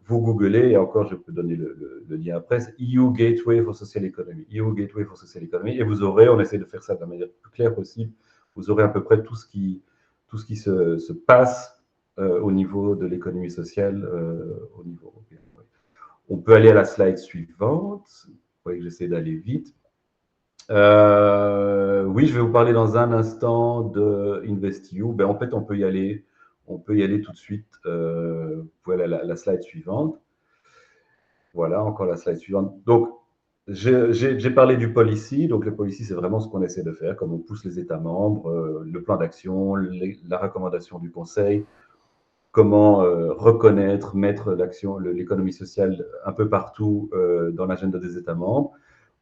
vous googlez, et encore, je peux donner le lien après, c'est EU Gateway for Social Economy. EU Gateway for Social Economy. Et vous aurez, on essaie de faire ça de la manière plus claire possible, vous aurez à peu près tout ce qui se passe au niveau de l'économie sociale au niveau européen. Ouais. On peut aller à la slide suivante. Vous voyez que j'essaie d'aller vite. Oui, je vais vous parler dans un instant de InvestEU. Ben, en fait, on peut y aller tout de suite. Voilà la slide suivante. Voilà, encore la slide suivante. Donc, j'ai parlé du policy. Donc, le policy, c'est vraiment ce qu'on essaie de faire, comme on pousse les États membres, le plan d'action, la recommandation du Conseil, comment reconnaître, mettre l'économie sociale un peu partout dans l'agenda des États membres.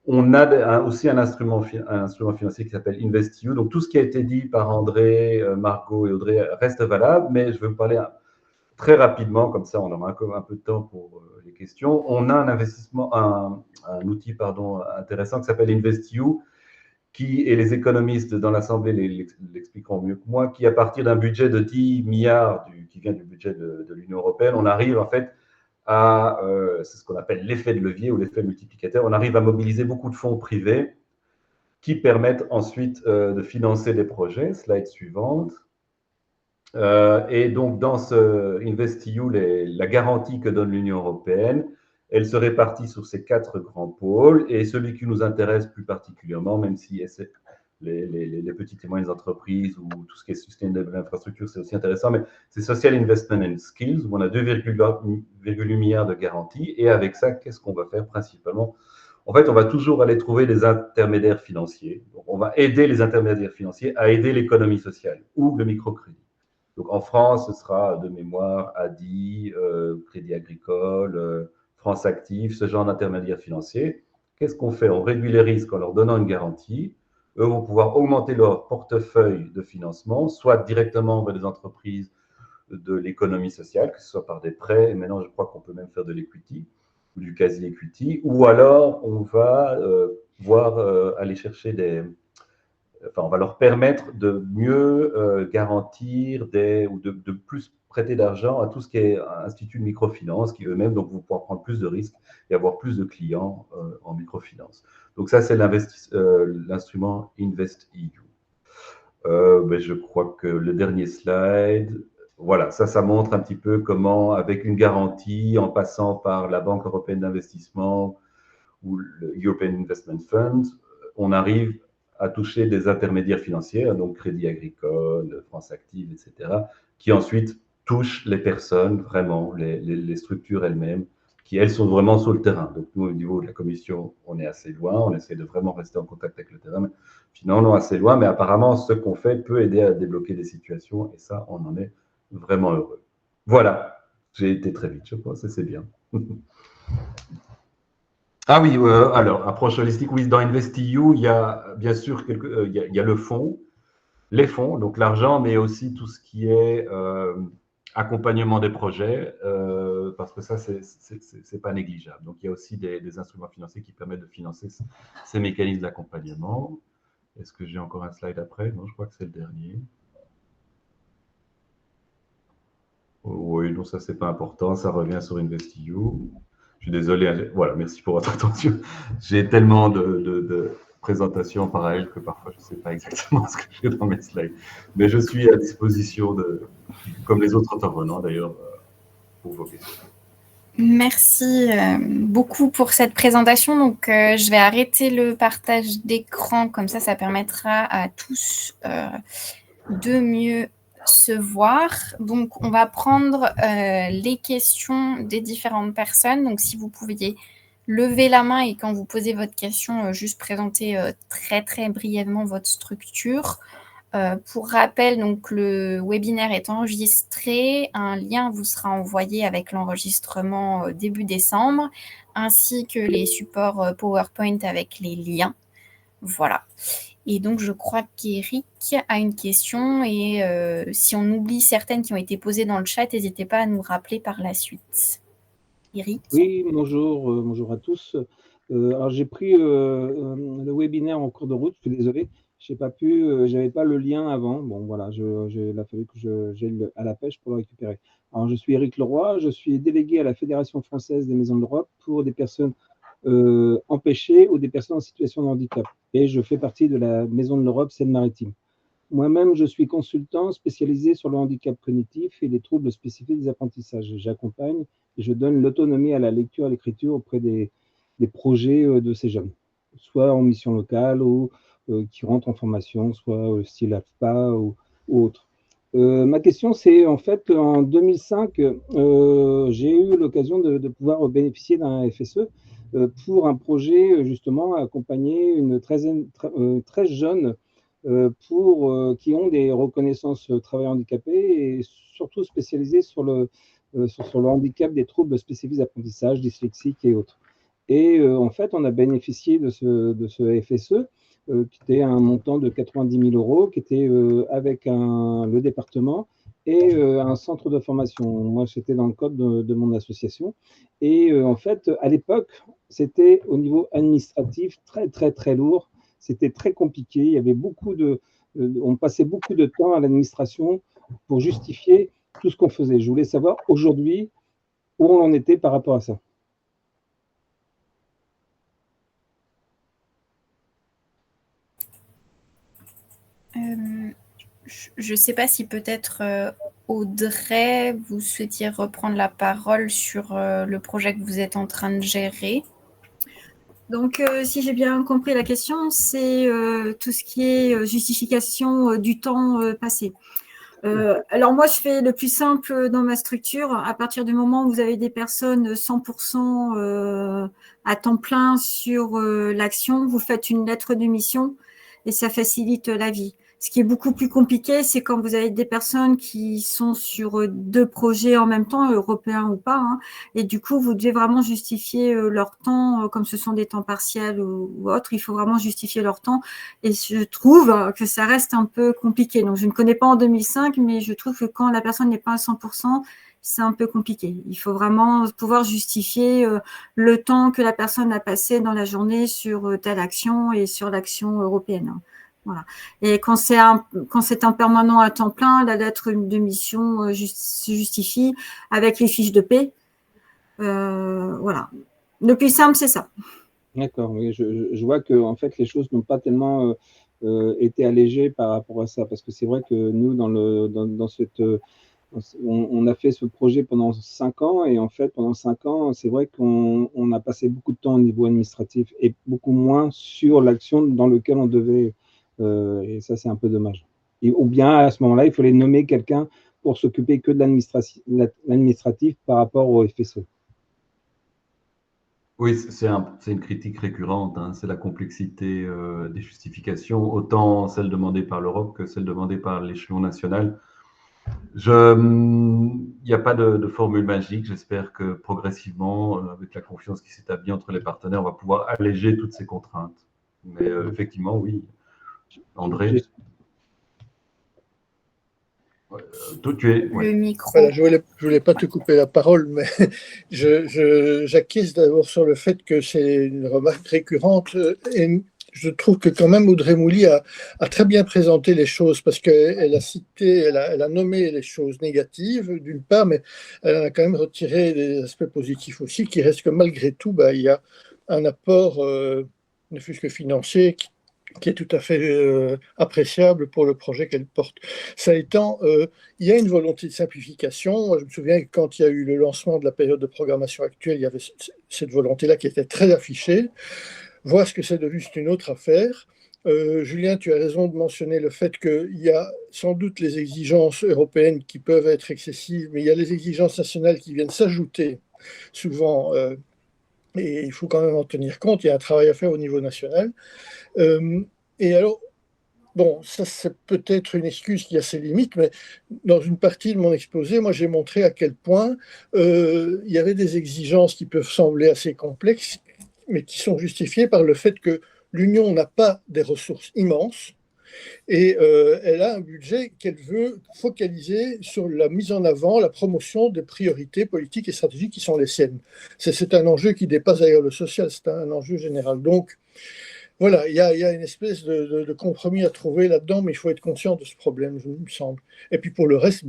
On a aussi un instrument financier qui s'appelle InvestEU. Donc, tout ce qui a été dit par André, Margot et Audrey reste valable, mais je vais vous parler très rapidement, comme ça on aura un peu de temps pour les questions. On a un outil intéressant qui s'appelle InvestEU, et les économistes dans l'Assemblée l'expliqueront mieux que moi, qui à partir d'un budget de 10 milliards qui vient du budget de l'Union européenne, on arrive en fait à, c'est ce qu'on appelle l'effet de levier ou l'effet multiplicateur, on arrive à mobiliser beaucoup de fonds privés qui permettent ensuite de financer des projets. Slide suivante. Et donc, dans ce InvestEU, la garantie que donne l'Union européenne, elle se répartit sur ces 4 grands pôles. Et celui qui nous intéresse plus particulièrement, même si les petites et moyennes entreprises ou tout ce qui est sustainable infrastructure, c'est aussi intéressant, mais c'est Social Investment and Skills, où on a 2,8 milliards de garanties. Et avec ça, qu'est-ce qu'on va faire principalement? En fait, on va toujours aller trouver des intermédiaires financiers. Donc, on va aider les intermédiaires financiers à aider l'économie sociale ou le microcrédit. Donc, en France, ce sera de mémoire ADI, Crédit Agricole, France Active, ce genre d'intermédiaires financiers. Qu'est-ce qu'on fait? On réduit les risques en leur donnant une garantie. Eux vont pouvoir augmenter leur portefeuille de financement, soit directement vers des entreprises de l'économie sociale, que ce soit par des prêts, et maintenant je crois qu'on peut même faire de l'equity, ou du quasi-equity, ou alors on va aller chercher on va leur permettre de mieux garantir ou de plus prêter d'argent à tout ce qui est institut de microfinance, qui eux-mêmes donc vont pouvoir prendre plus de risques et avoir plus de clients en microfinance. Donc ça, c'est l'instrument InvestEU. Je crois que le dernier slide, voilà, ça montre un petit peu comment, avec une garantie, en passant par la Banque européenne d'investissement ou le European Investment Fund, on arrive à toucher des intermédiaires financiers, donc Crédit Agricole, France Active, etc., qui ensuite touchent les personnes, vraiment, les structures elles-mêmes, qui, elles, sont vraiment sur le terrain. Donc, nous, au niveau de la Commission, on est assez loin, on essaie de vraiment rester en contact avec le terrain, mais finalement, on est assez loin, mais apparemment, ce qu'on fait peut aider à débloquer des situations, et ça, on en est vraiment heureux. Voilà, j'ai été très vite, je pense, et c'est bien. Ah oui, alors, approche holistique, oui, dans InvestEU, il y a bien sûr il y a le fonds, les fonds, donc l'argent, mais aussi tout ce qui est accompagnement des projets, parce que ça, c'est pas négligeable. Donc, il y a aussi des instruments financiers qui permettent de financer ces mécanismes d'accompagnement. Est-ce que j'ai encore un slide après? Non, je crois que c'est le dernier. Oui, donc ça, c'est pas important, ça revient sur InvestEU. Je suis désolé, voilà, merci pour votre attention. J'ai tellement de présentations parallèles que parfois je ne sais pas exactement ce que j'ai dans mes slides. Mais je suis à disposition, comme les autres intervenants d'ailleurs, pour vos questions. Merci beaucoup pour cette présentation. Donc, je vais arrêter le partage d'écran, comme ça permettra à tous de mieux se voir. Donc, on va prendre les questions des différentes personnes. Donc, si vous pouviez lever la main et quand vous posez votre question, juste présenter très, très brièvement votre structure. Pour rappel, donc, le webinaire est enregistré. Un lien vous sera envoyé avec l'enregistrement début décembre, ainsi que les supports PowerPoint avec les liens. Voilà. Et donc, je crois qu'Eric a une question. Et si on oublie certaines qui ont été posées dans le chat, n'hésitez pas à nous rappeler par la suite. Eric? Oui, bonjour à tous. Alors, j'ai pris le webinaire en cours de route, je suis désolé. J'avais pas le lien avant. Bon, voilà, il a fallu que j'aille à la pêche pour le récupérer. Alors, je suis Éric Leroy, je suis délégué à la Fédération française des maisons de l'Europe pour des personnes empêchées ou des personnes en situation de handicap. Et je fais partie de la Maison de l'Europe Seine-Maritime. Moi-même, je suis consultant spécialisé sur le handicap cognitif et les troubles spécifiques des apprentissages. J'accompagne et je donne l'autonomie à la lecture et à l'écriture auprès des projets de ces jeunes, soit en mission locale ou qui rentrent en formation, soit style AFPA ou autre. Ma question, c'est en fait, en 2005, j'ai eu l'occasion de pouvoir bénéficier d'un FSE pour un projet justement à accompagner une 13 jeunes qui ont des reconnaissances travailleurs handicapés et surtout spécialisés sur le handicap des troubles spécifiques d'apprentissage, dyslexique et autres. Et en fait, on a bénéficié de ce FSE qui était un montant de 90 000 €, qui était avec le département et un centre de formation. Moi, j'étais dans le cadre de mon association. Et en fait, à l'époque, c'était au niveau administratif très, très, très lourd. C'était très compliqué. Il y avait on passait beaucoup de temps à l'administration pour justifier tout ce qu'on faisait. Je voulais savoir aujourd'hui où on en était par rapport à ça. Je ne sais pas si peut-être Audrey, vous souhaitiez reprendre la parole sur le projet que vous êtes en train de gérer. Donc, si j'ai bien compris la question, c'est tout ce qui est justification du temps passé. Alors moi, je fais le plus simple dans ma structure. À partir du moment où vous avez des personnes 100% à temps plein sur l'action, vous faites une lettre de mission et ça facilite la vie. Ce qui est beaucoup plus compliqué, c'est quand vous avez des personnes qui sont sur 2 projets en même temps, européens ou pas, hein, et du coup, vous devez vraiment justifier leur temps, comme ce sont des temps partiels ou autres, il faut vraiment justifier leur temps. Et je trouve que ça reste un peu compliqué. Donc, je ne connais pas en 2005, mais je trouve que quand la personne n'est pas à 100%, c'est un peu compliqué. Il faut vraiment pouvoir justifier le temps que la personne a passé dans la journée sur telle action et sur l'action européenne. Voilà. Et quand c'est un permanent à temps plein, la lettre de mission se justifie avec les fiches de paie. Voilà. Le plus simple, c'est ça. D'accord, oui, je vois que en fait, les choses n'ont pas tellement été allégées par rapport à ça, parce que c'est vrai que nous, on a fait ce projet pendant 5 ans, et en fait, pendant 5 ans, c'est vrai qu'on a passé beaucoup de temps au niveau administratif et beaucoup moins sur l'action dans laquelle on devait, et ça, c'est un peu dommage. Ou bien, à ce moment-là, il fallait nommer quelqu'un pour s'occuper que de l'administratif par rapport au FSE. Oui, c'est une critique récurrente, hein, c'est la complexité des justifications, autant celle demandée par l'Europe que celle demandée par l'échelon national. Il n'y a pas de formule magique. J'espère que progressivement, avec la confiance qui s'établit entre les partenaires, on va pouvoir alléger toutes ces contraintes. Mais effectivement, oui. André, tu es… Le micro. Voilà, je voulais pas te couper la parole, mais j'acquiesce d'abord sur le fait que c'est une remarque récurrente, et je trouve que quand même Audrey Mouly a très bien présenté les choses, parce qu'elle a cité, elle a nommé les choses négatives d'une part, mais elle en a quand même retiré des aspects positifs aussi, qui restent que malgré tout, il y a un apport, ne fût-ce que financier, qui est tout à fait appréciable pour le projet qu'elle porte. Ça étant, il y a une volonté de simplification. Je me souviens que quand il y a eu le lancement de la période de programmation actuelle, il y avait cette volonté-là qui était très affichée. Voir ce que c'est devenu, c'est une autre affaire. Julien, tu as raison de mentionner le fait qu'il y a sans doute les exigences européennes qui peuvent être excessives, mais il y a les exigences nationales qui viennent s'ajouter souvent, et il faut quand même en tenir compte. Il y a un travail à faire au niveau national. Et alors, bon, ça c'est peut-être une excuse qui a ses limites, mais dans une partie de mon exposé, moi j'ai montré à quel point il y avait des exigences qui peuvent sembler assez complexes, mais qui sont justifiées par le fait que l'Union n'a pas des ressources immenses et elle a un budget qu'elle veut focaliser sur la mise en avant, la promotion des priorités politiques et stratégiques qui sont les siennes. C'est un enjeu qui dépasse d'ailleurs le social, c'est un enjeu général. Donc, voilà, il y a une espèce de compromis à trouver là-dedans, mais il faut être conscient de ce problème, il me semble. Et puis pour le reste,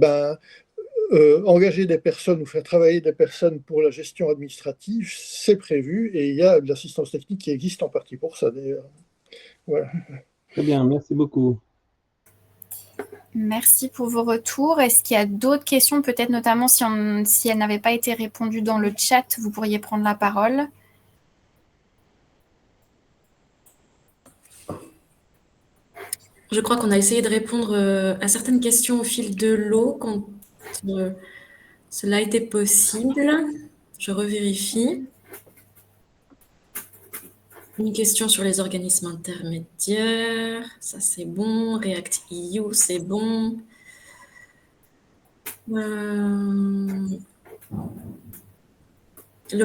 engager des personnes ou faire travailler des personnes pour la gestion administrative, c'est prévu, et il y a de l'assistance technique qui existe en partie pour ça, d'ailleurs. Voilà. Très bien, merci beaucoup. Merci pour vos retours. Est-ce qu'il y a d'autres questions, peut-être notamment si elles n'avaient pas été répondues dans le chat, vous pourriez prendre la parole. Je crois qu'on a essayé de répondre à certaines questions au fil de l'eau quand cela a été possible. Je revérifie. Une question sur les organismes intermédiaires, ça c'est bon. React-EU, c'est bon. Le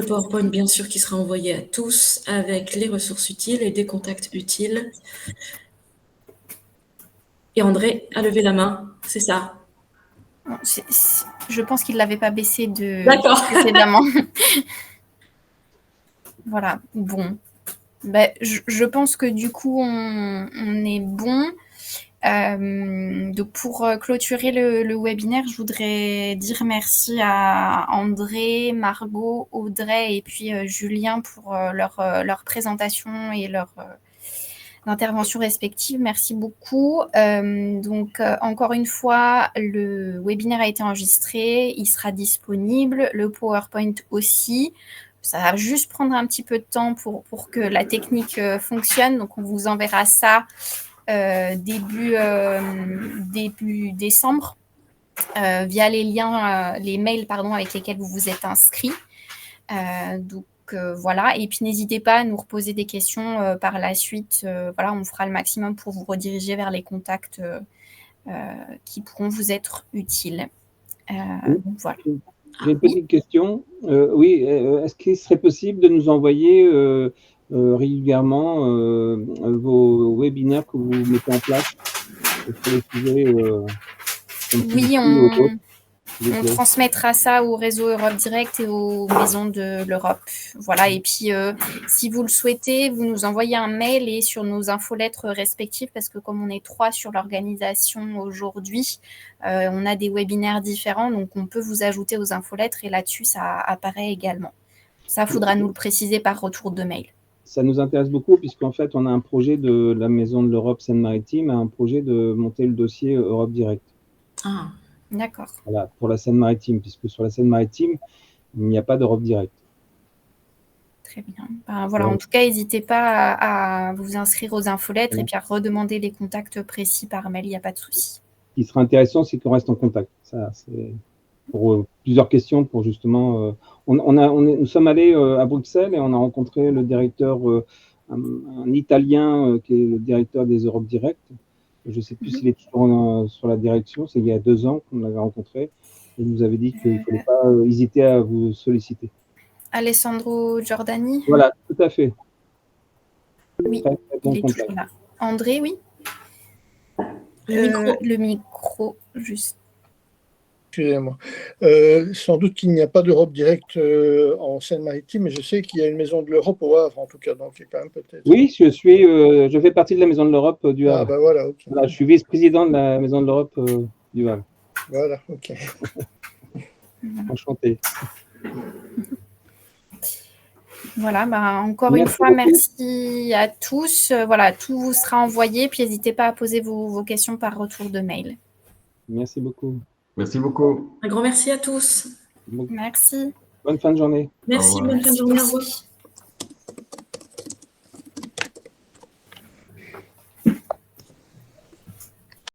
PowerPoint, bien sûr, qui sera envoyé à tous avec les ressources utiles et des contacts utiles. Et André a levé la main, c'est ça. Je pense qu'il ne l'avait pas baissé précédemment. Voilà, bon. Je pense que du coup, on est bon. Donc pour clôturer le webinaire, je voudrais dire merci à André, Margot, Audrey et puis Julien pour leur présentation et leur intervention respective. Merci beaucoup. Encore une fois, le webinaire a été enregistré, il sera disponible, le PowerPoint aussi. Ça va juste prendre un petit peu de temps pour que la technique fonctionne. Donc, on vous enverra ça début décembre via les liens, les mails avec lesquels vous vous êtes inscrits. Voilà. Et puis, n'hésitez pas à nous reposer des questions par la suite. Voilà, on fera le maximum pour vous rediriger vers les contacts qui pourront vous être utiles. Donc, voilà. J'ai une petite question. Oui, est-ce qu'il serait possible de nous envoyer régulièrement vos webinaires que vous mettez en place sur les sujets oui, on transmettra ça au réseau Europe Direct et aux maisons de l'Europe. Voilà. Et puis, si vous le souhaitez, vous nous envoyez un mail et sur nos infolettres respectives, parce que comme on est 3 sur l'organisation aujourd'hui, on a des webinaires différents, donc on peut vous ajouter aux infolettres et là-dessus, ça apparaît également. Ça, faudra nous le préciser par retour de mail. Ça nous intéresse beaucoup puisqu'en fait, on a un projet de la Maison de l'Europe Seine-Maritime, un projet de monter le dossier Europe Direct. Ah. D'accord. Voilà, pour la Seine-Maritime, puisque sur la Seine-Maritime, il n'y a pas d'Europe Direct. Très bien. Voilà, en tout cas, n'hésitez pas à vous inscrire aux infolettres et puis à redemander les contacts précis par mail, il n'y a pas de souci. Ce qui sera intéressant, c'est qu'on reste en contact. Ça, c'est pour plusieurs questions, pour justement... nous sommes allés à Bruxelles et on a rencontré le directeur, un Italien qui est le directeur des Europes Direct. Je ne sais plus s'il est toujours sur la direction, c'est il y a 2 ans qu'on l'avait rencontré. Et il nous avait dit qu'il ne fallait pas hésiter à vous solliciter. Alessandro Giordani. Voilà, tout à fait. Oui, il est toujours là. André, oui. Le micro, juste. Excusez-moi. Sans doute qu'il n'y a pas d'Europe directe en Seine-Maritime, mais je sais qu'il y a une maison de l'Europe au Havre, en tout cas, donc il y a quand même peut-être. Oui, je fais partie de la Maison de l'Europe du Havre. Ah, ben voilà, ok. Voilà, je suis vice-président de la Maison de l'Europe du Havre. Voilà, ok. Enchanté. Voilà, encore une fois, merci à tous. Voilà, tout vous sera envoyé, puis n'hésitez pas à poser vos questions par retour de mail. Merci beaucoup. Merci beaucoup. Un grand merci à tous. Merci. Bonne fin de journée. Merci, bonne fin de journée. Au revoir.